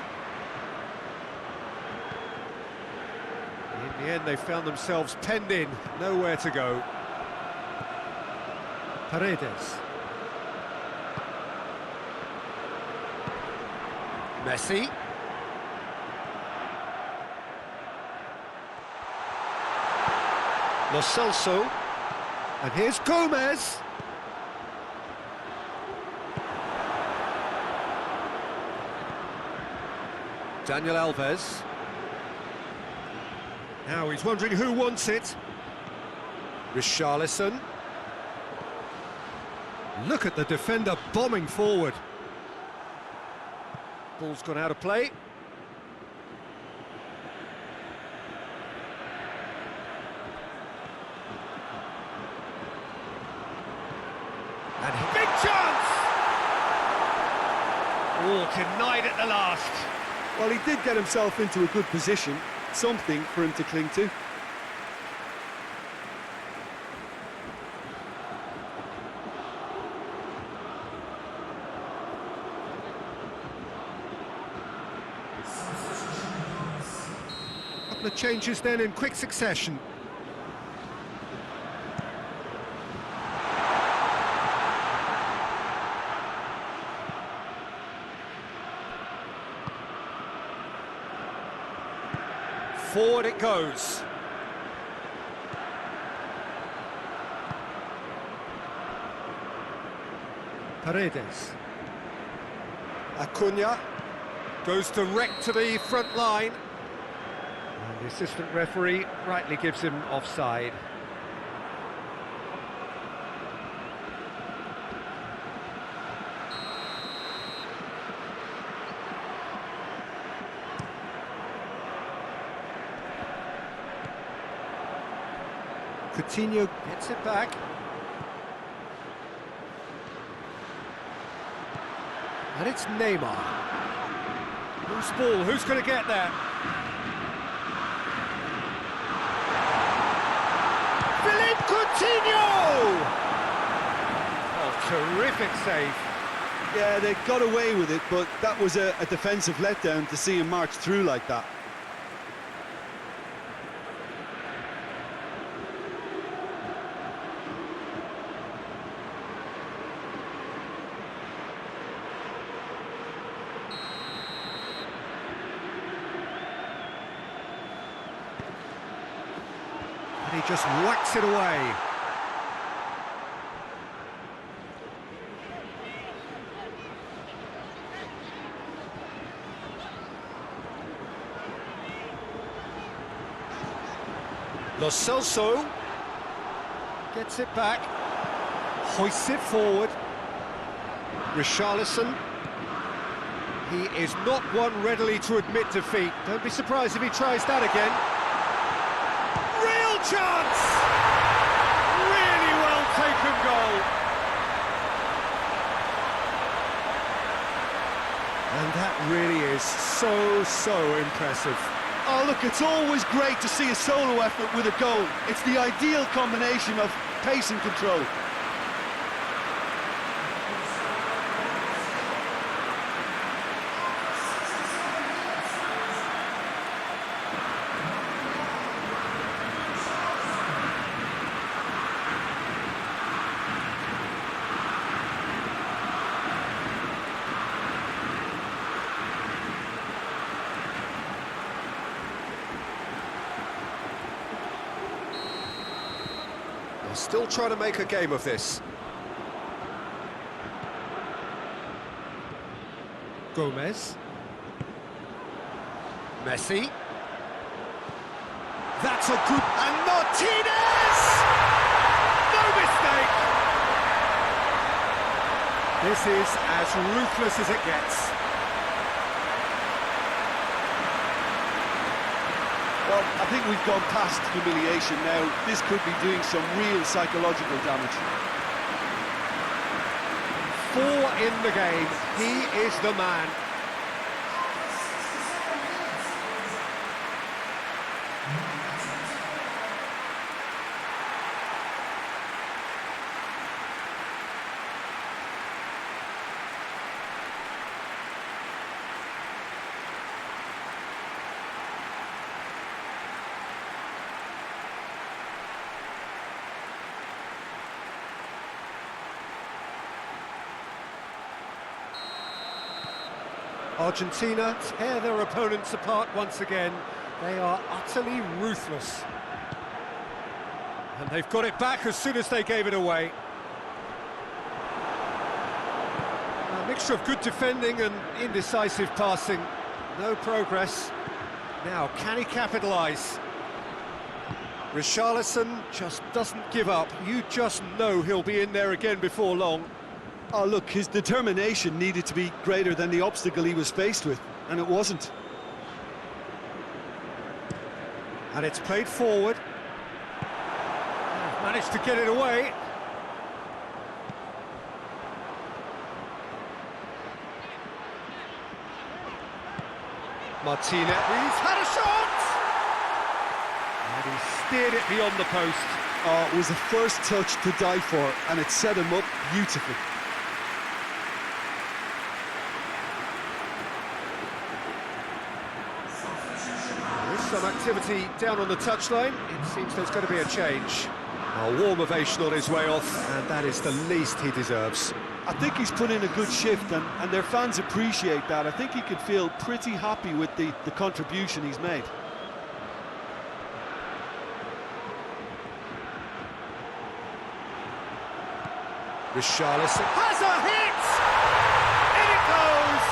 A: In the end, they found themselves penned in, nowhere to go. Paredes. Messi. Lo Celso. And here's Gomez. Daniel Alves. Now he's wondering who wants it. Richarlison. Look at the defender bombing forward. Ball's gone out of play. And big chance! Oh, denied at the last.
B: Well, he did get himself into a good position, something for him to cling to.
A: Couple of changes then in quick succession. Forward it goes. Paredes. Acuna goes direct to the front line. And the assistant referee rightly gives him offside. Coutinho gets it back. And it's Neymar. Loose ball, who's going to get that? Philippe Coutinho! Oh, terrific save.
B: Yeah, they got away with it, but that was a defensive letdown to see him march through like that.
A: He just whacks it away. Lo Celso gets it back, hoists it forward. Richarlison. He is not one readily to admit defeat. Don't be surprised if he tries that again. Real chance! Really well taken goal. And that really is so impressive.
B: Oh, look, it's always great to see a solo effort with a goal. It's the ideal combination of pace and control.
A: They're still trying to make a game of this. Gomez. Messi. That's a good... And Martinez! No mistake! This is as ruthless as it gets.
B: Well, I think we've gone past humiliation now. This could be doing some real psychological damage.
A: 4 in the game. He is the man. Argentina tear their opponents apart once again. They are utterly ruthless. And they've got it back as soon as they gave it away. A mixture of good defending and indecisive passing. No progress. Now, can he capitalise? Richarlison just doesn't give up. You just know he'll be in there again before long.
B: Oh, look, his determination needed to be greater than the obstacle he was faced with, and it wasn't.
A: And it's played forward. They've managed to get it away. Martinez, he's had a shot! And he steered it beyond the post.
B: Oh, it was the first touch to die for, and it set him up beautifully.
A: Some activity down on the touchline. It seems there's going to be a change. A warm ovation on his way off, and that is the least he deserves.
B: I think he's put in a good shift, and their fans appreciate that. I think he can feel pretty happy with the contribution he's made.
A: Richarlison has a hit! In it goes!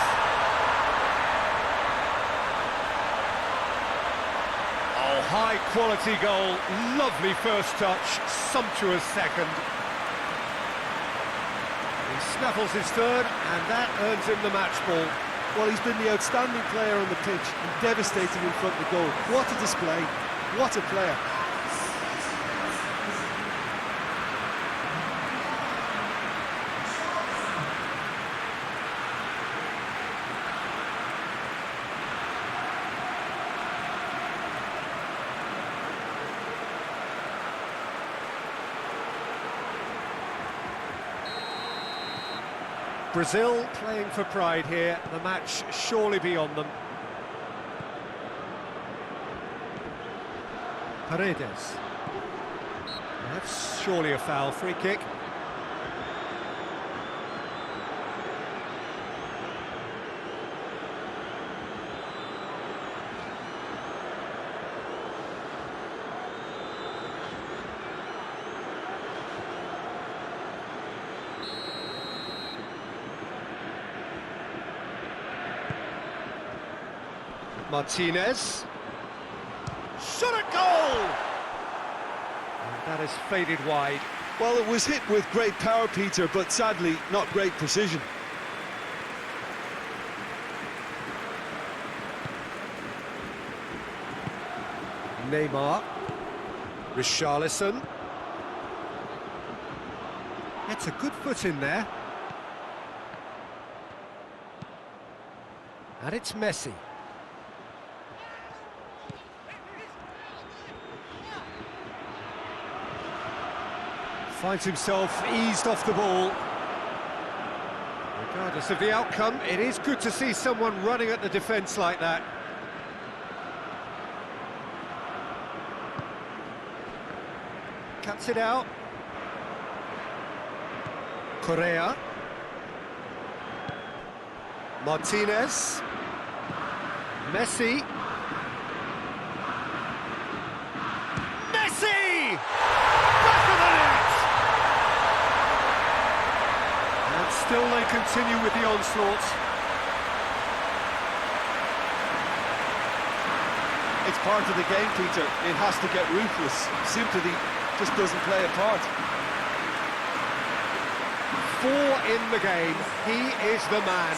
A: High-quality goal, lovely first touch, sumptuous second. He snaffles his third, and that earns him the match ball.
B: Well, he's been the outstanding player on the pitch and devastating in front of the goal. What a display, what a player.
A: Brazil playing for pride here, the match surely beyond them. Paredes. That's surely a foul, free kick. Martinez. Shot at goal! And that has faded wide.
B: Well, it was hit with great power, Peter, but sadly, not great precision.
A: Neymar. Richarlison. That's a good foot in there. And it's Messi. Finds himself eased off the ball. Regardless of the outcome, it is good to see someone running at the defence like that. Cuts it out. Correa. Martinez. Messi. Messi! Back of the net! Still they continue with the onslaught.
B: It's part of the game, Peter. It has to get ruthless. Sympathy just doesn't play a part.
A: 4 in the game. He is the man.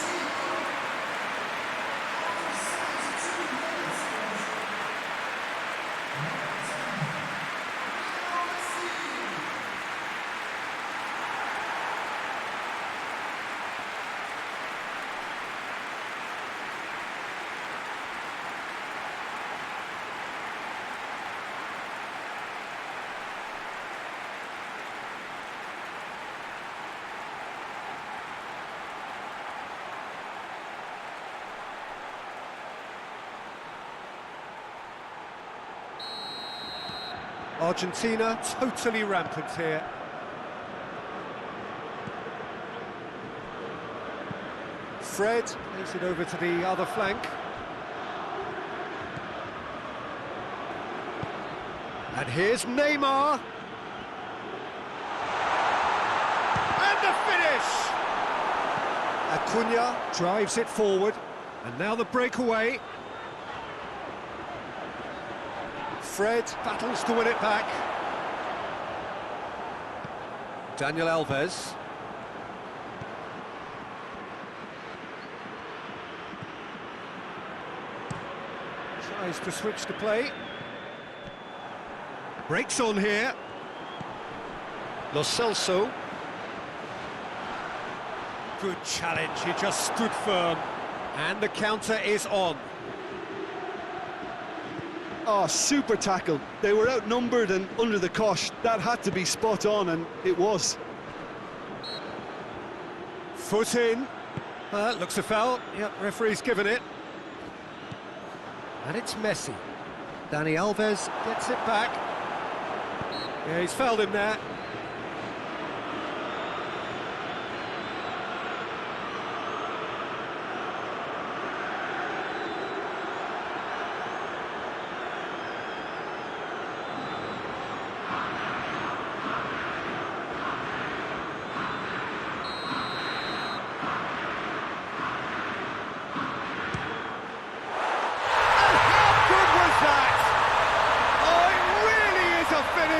A: Argentina totally rampant here. Fred plays it over to the other flank. And here's Neymar. And the finish! Acuna drives it forward. And now the breakaway. Fred battles to win it back. Daniel Alves. Tries to switch the play. Breaks on here. Lo Celso. Good challenge, he just stood firm. And the counter is on.
B: Oh, super tackle. They were outnumbered and under the cosh. That had to be spot on, and it was.
A: Foot in. Looks a foul. Yep, referee's given it. And it's Messi. Dani Alves gets it back. Yeah, he's fouled him there.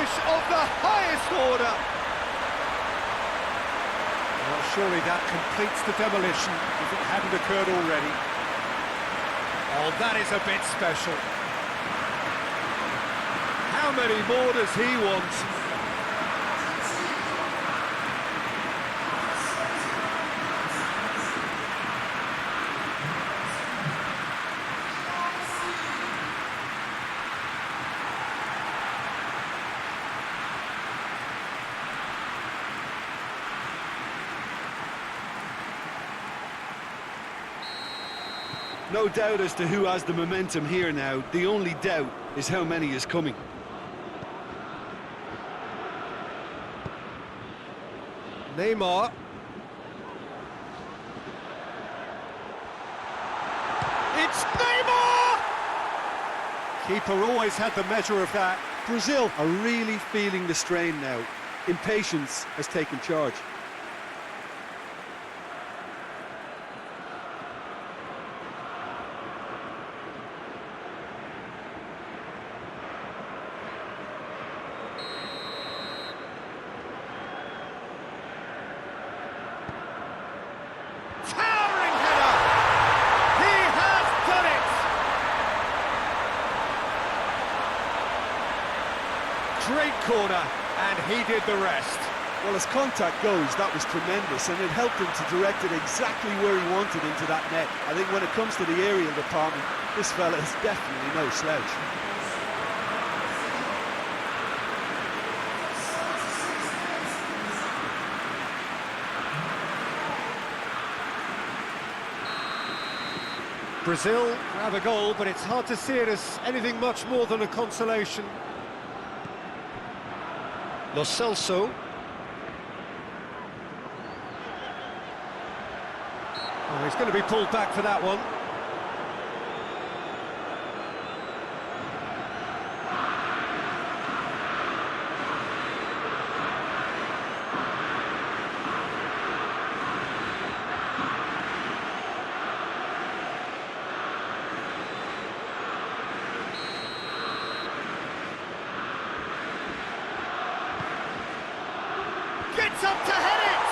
A: Of the highest order. Well, surely that completes the demolition if it hadn't occurred already. Oh, that is a bit special. How many more does he want?
B: No doubt as to who has the momentum here now. The only doubt is how many is coming.
A: Neymar. It's Neymar! Keeper always had the measure of that.
B: Brazil are really feeling the strain now. Impatience has taken charge.
A: Great corner, and he did the rest.
B: Well, as contact goes, that was tremendous, and it helped him to direct it exactly where he wanted into that net. I think when it comes to the aerial department, this fella is definitely no slouch.
A: Brazil grab a goal, but it's hard to see it as anything much more than a consolation. Lo Celso. Oh, he's going to be pulled back for that one. Gets up to head it!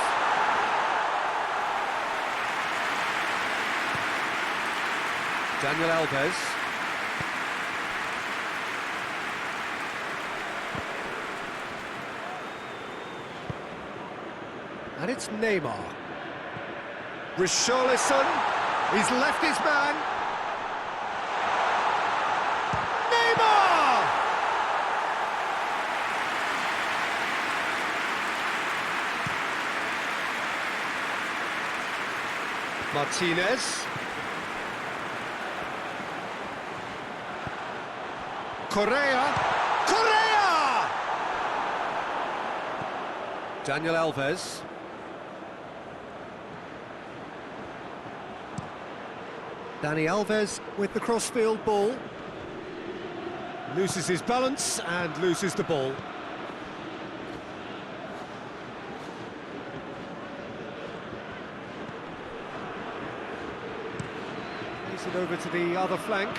A: Daniel Alves. And it's Neymar. Richarlison. He's left his man. Neymar! Martinez. Correa. Correa! Daniel Alves. Dani Alves with the crossfield ball. Loses his balance and loses the ball. Plays it over to the other flank.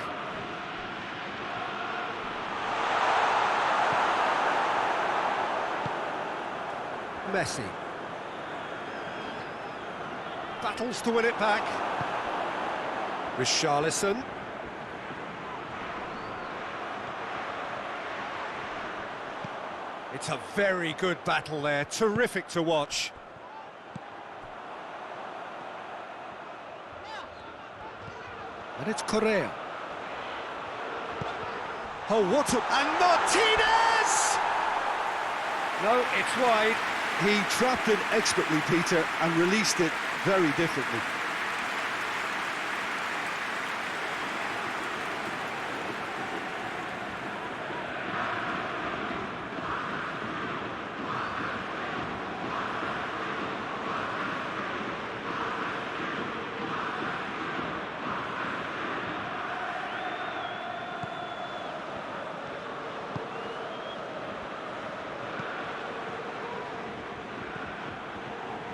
A: Messi. Battles to win it back. Richarlison. It's a very good battle there, terrific to watch. And it's Correa. Oh, what a... And Martinez!
B: No, it's wide. He trapped it expertly, Peter, and released it very differently.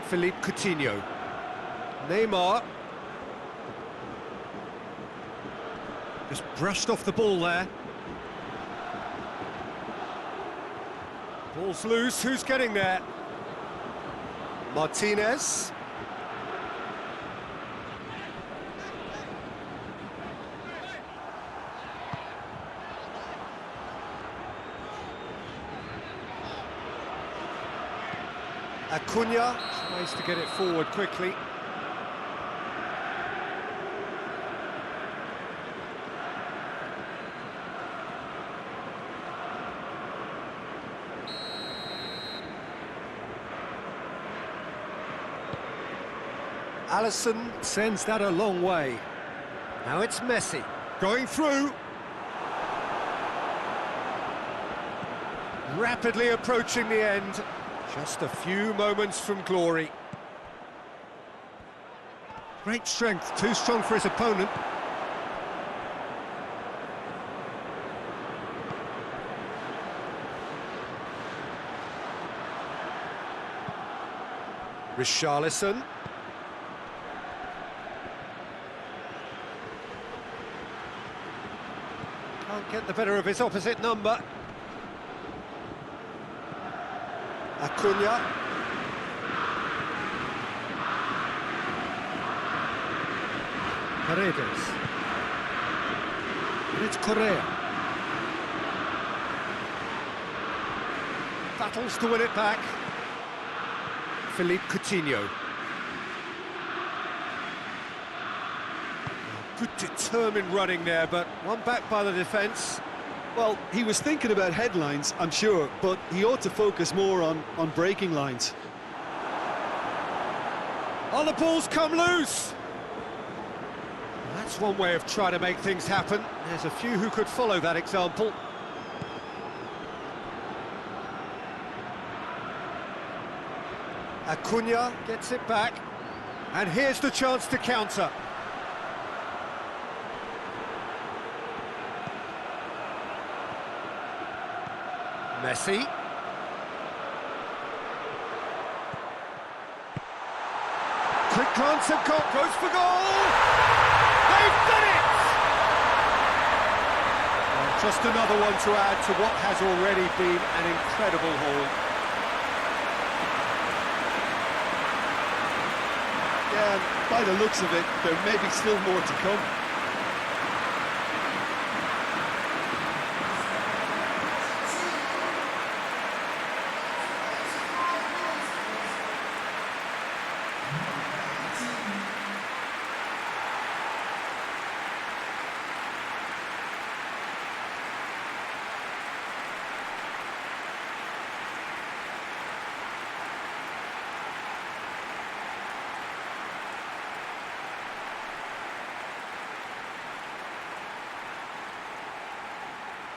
A: Philippe Coutinho. Neymar. Just brushed off the ball there. Ball's loose, who's getting there? Martinez. Acuna tries to get it forward quickly. Alisson sends that a long way. Now it's Messi going through. Rapidly approaching the end. Just a few moments from glory. Great strength, too strong for his opponent. Richarlison. Can't get the better of his opposite number. Acuna. Paredes. And it's Correa. Battles to win it back. Philippe Coutinho. Good determined running there, but one back by the defence.
B: Well, he was thinking about headlines, I'm sure, but he ought to focus more on breaking lines.
A: Oh, the ball's come loose! That's one way of trying to make things happen. There's a few who could follow that example. Acuna gets it back. And here's the chance to counter. Messi. Quick glance at goal, goes for goal! They've done it! Well, just another one to add to what has already been an incredible haul.
B: by the looks of it, there may be still more to come.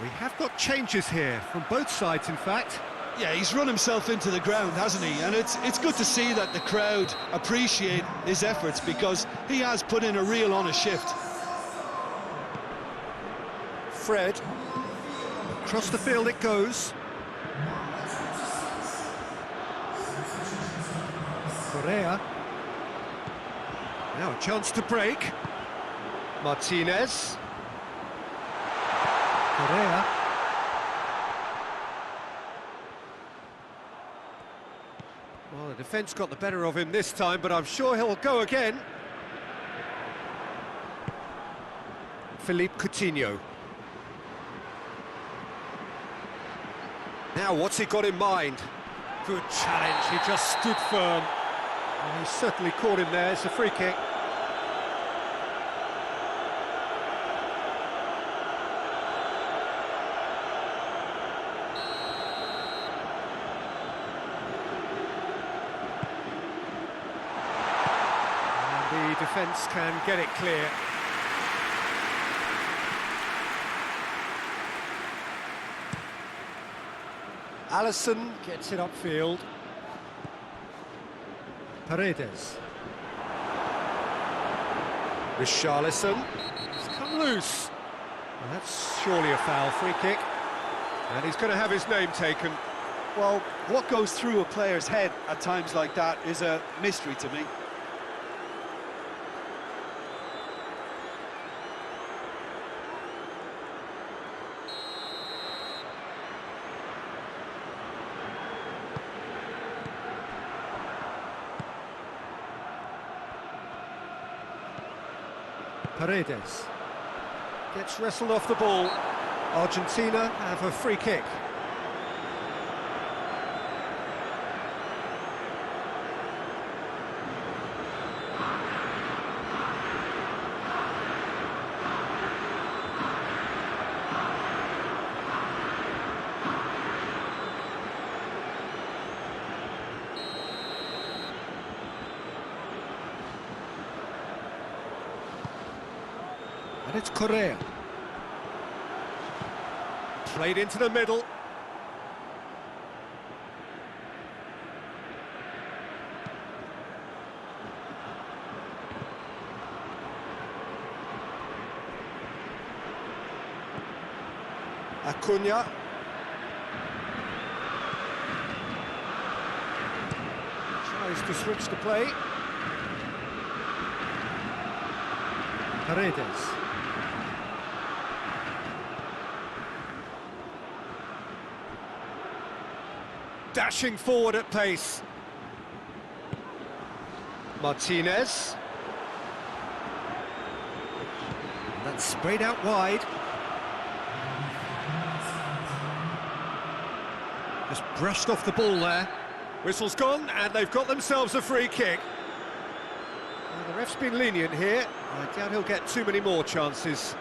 A: We have got changes here, from both sides in fact.
B: Yeah, he's run himself into the ground, hasn't he? And it's good to see that the crowd appreciate his efforts, because he has put in a real honest shift.
A: Fred. Across the field it goes. Correa. Now a chance to break. Martinez. Correa. Well, the defence got the better of him this time, but I'm sure he'll go again. Philippe Coutinho. Now, what's he got in mind? Good challenge, he just stood firm. Well, he certainly caught him there, it's a free kick. The defence can get it clear. Alisson gets it upfield. Paredes. Richarlison. It's come loose. Well, that's surely a foul, free kick. And he's going to have his name taken.
B: Well, what goes through a player's head at times like that is a mystery to me.
A: Paredes gets wrestled off the ball. Argentina have a free kick. And it's Correa. Played into the middle. Acuna. Tries to switch the play. Paredes. Dashing forward at pace. Martinez. And that's sprayed out wide. Just brushed off the ball there. Whistle's gone, and they've got themselves a free kick. Well, the ref's been lenient here. I doubt he'll get too many more chances.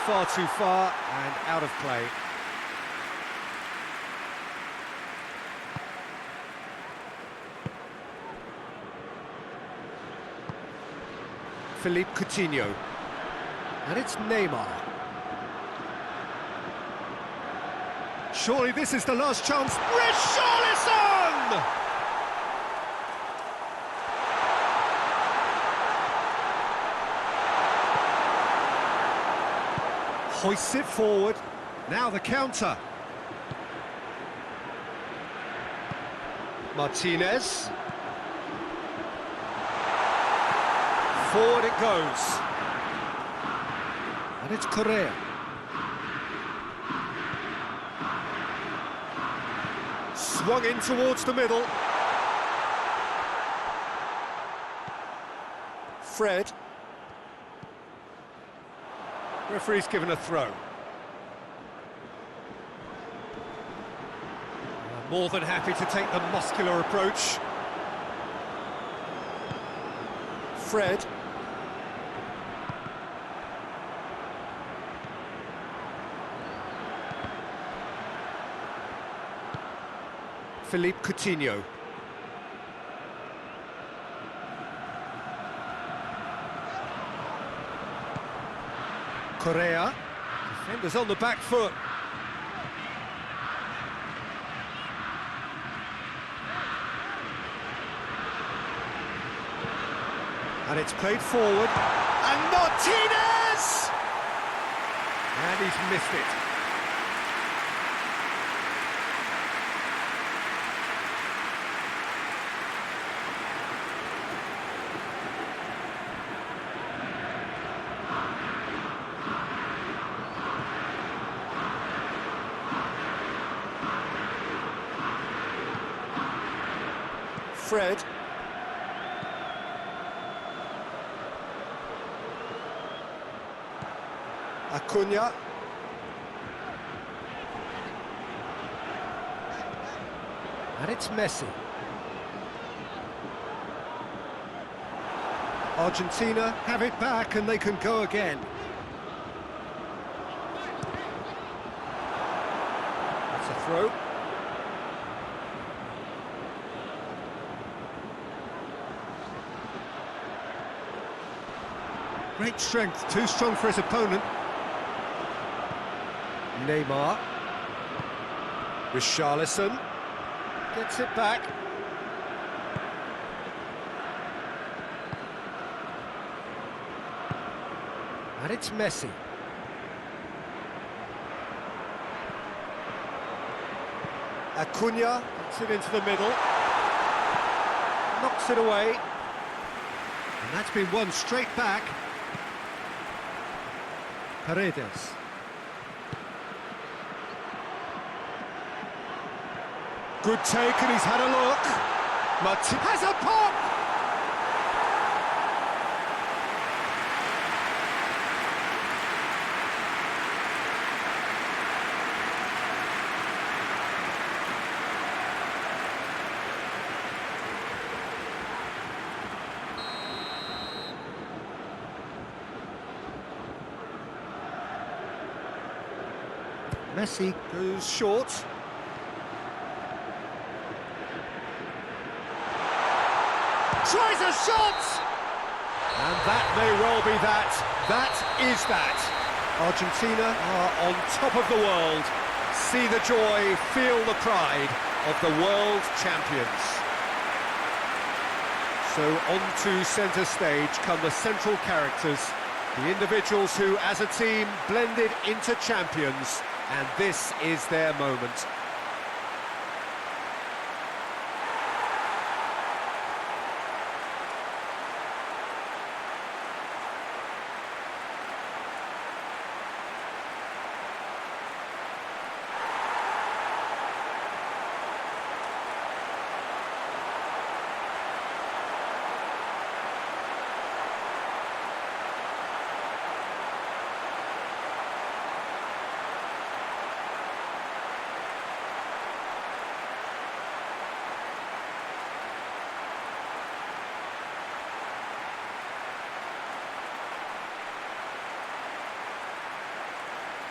A: Far too far and out of play. Philippe Coutinho. And it's Neymar. Surely this is the last chance. Richarlison! Hoists it forward. Now the counter. Martinez. Forward it goes. And it's Correa. Swung in towards the middle. Fred. Referee's given a throw. More than happy to take the muscular approach. Fred. Philippe Coutinho. Correa. Defenders on the back foot. And it's played forward. And Martinez! And he's missed it. Fred. Acuna. And it's Messi. Argentina have it back and they can go again. That's a throw. Great strength, too strong for his opponent. Neymar. Richarlison. Gets it back. And it's Messi. Acuna gets it into the middle. Knocks it away. And that's been won straight back. Paredes. Good take, and he's had a look. Has a pop! Messi goes short. Tries a shot! And that may well be that. That is that. Argentina are on top of the world. See the joy, feel the pride of the world champions. So onto centre stage come the central characters, the individuals who, as a team, blended into champions. And this is their moment.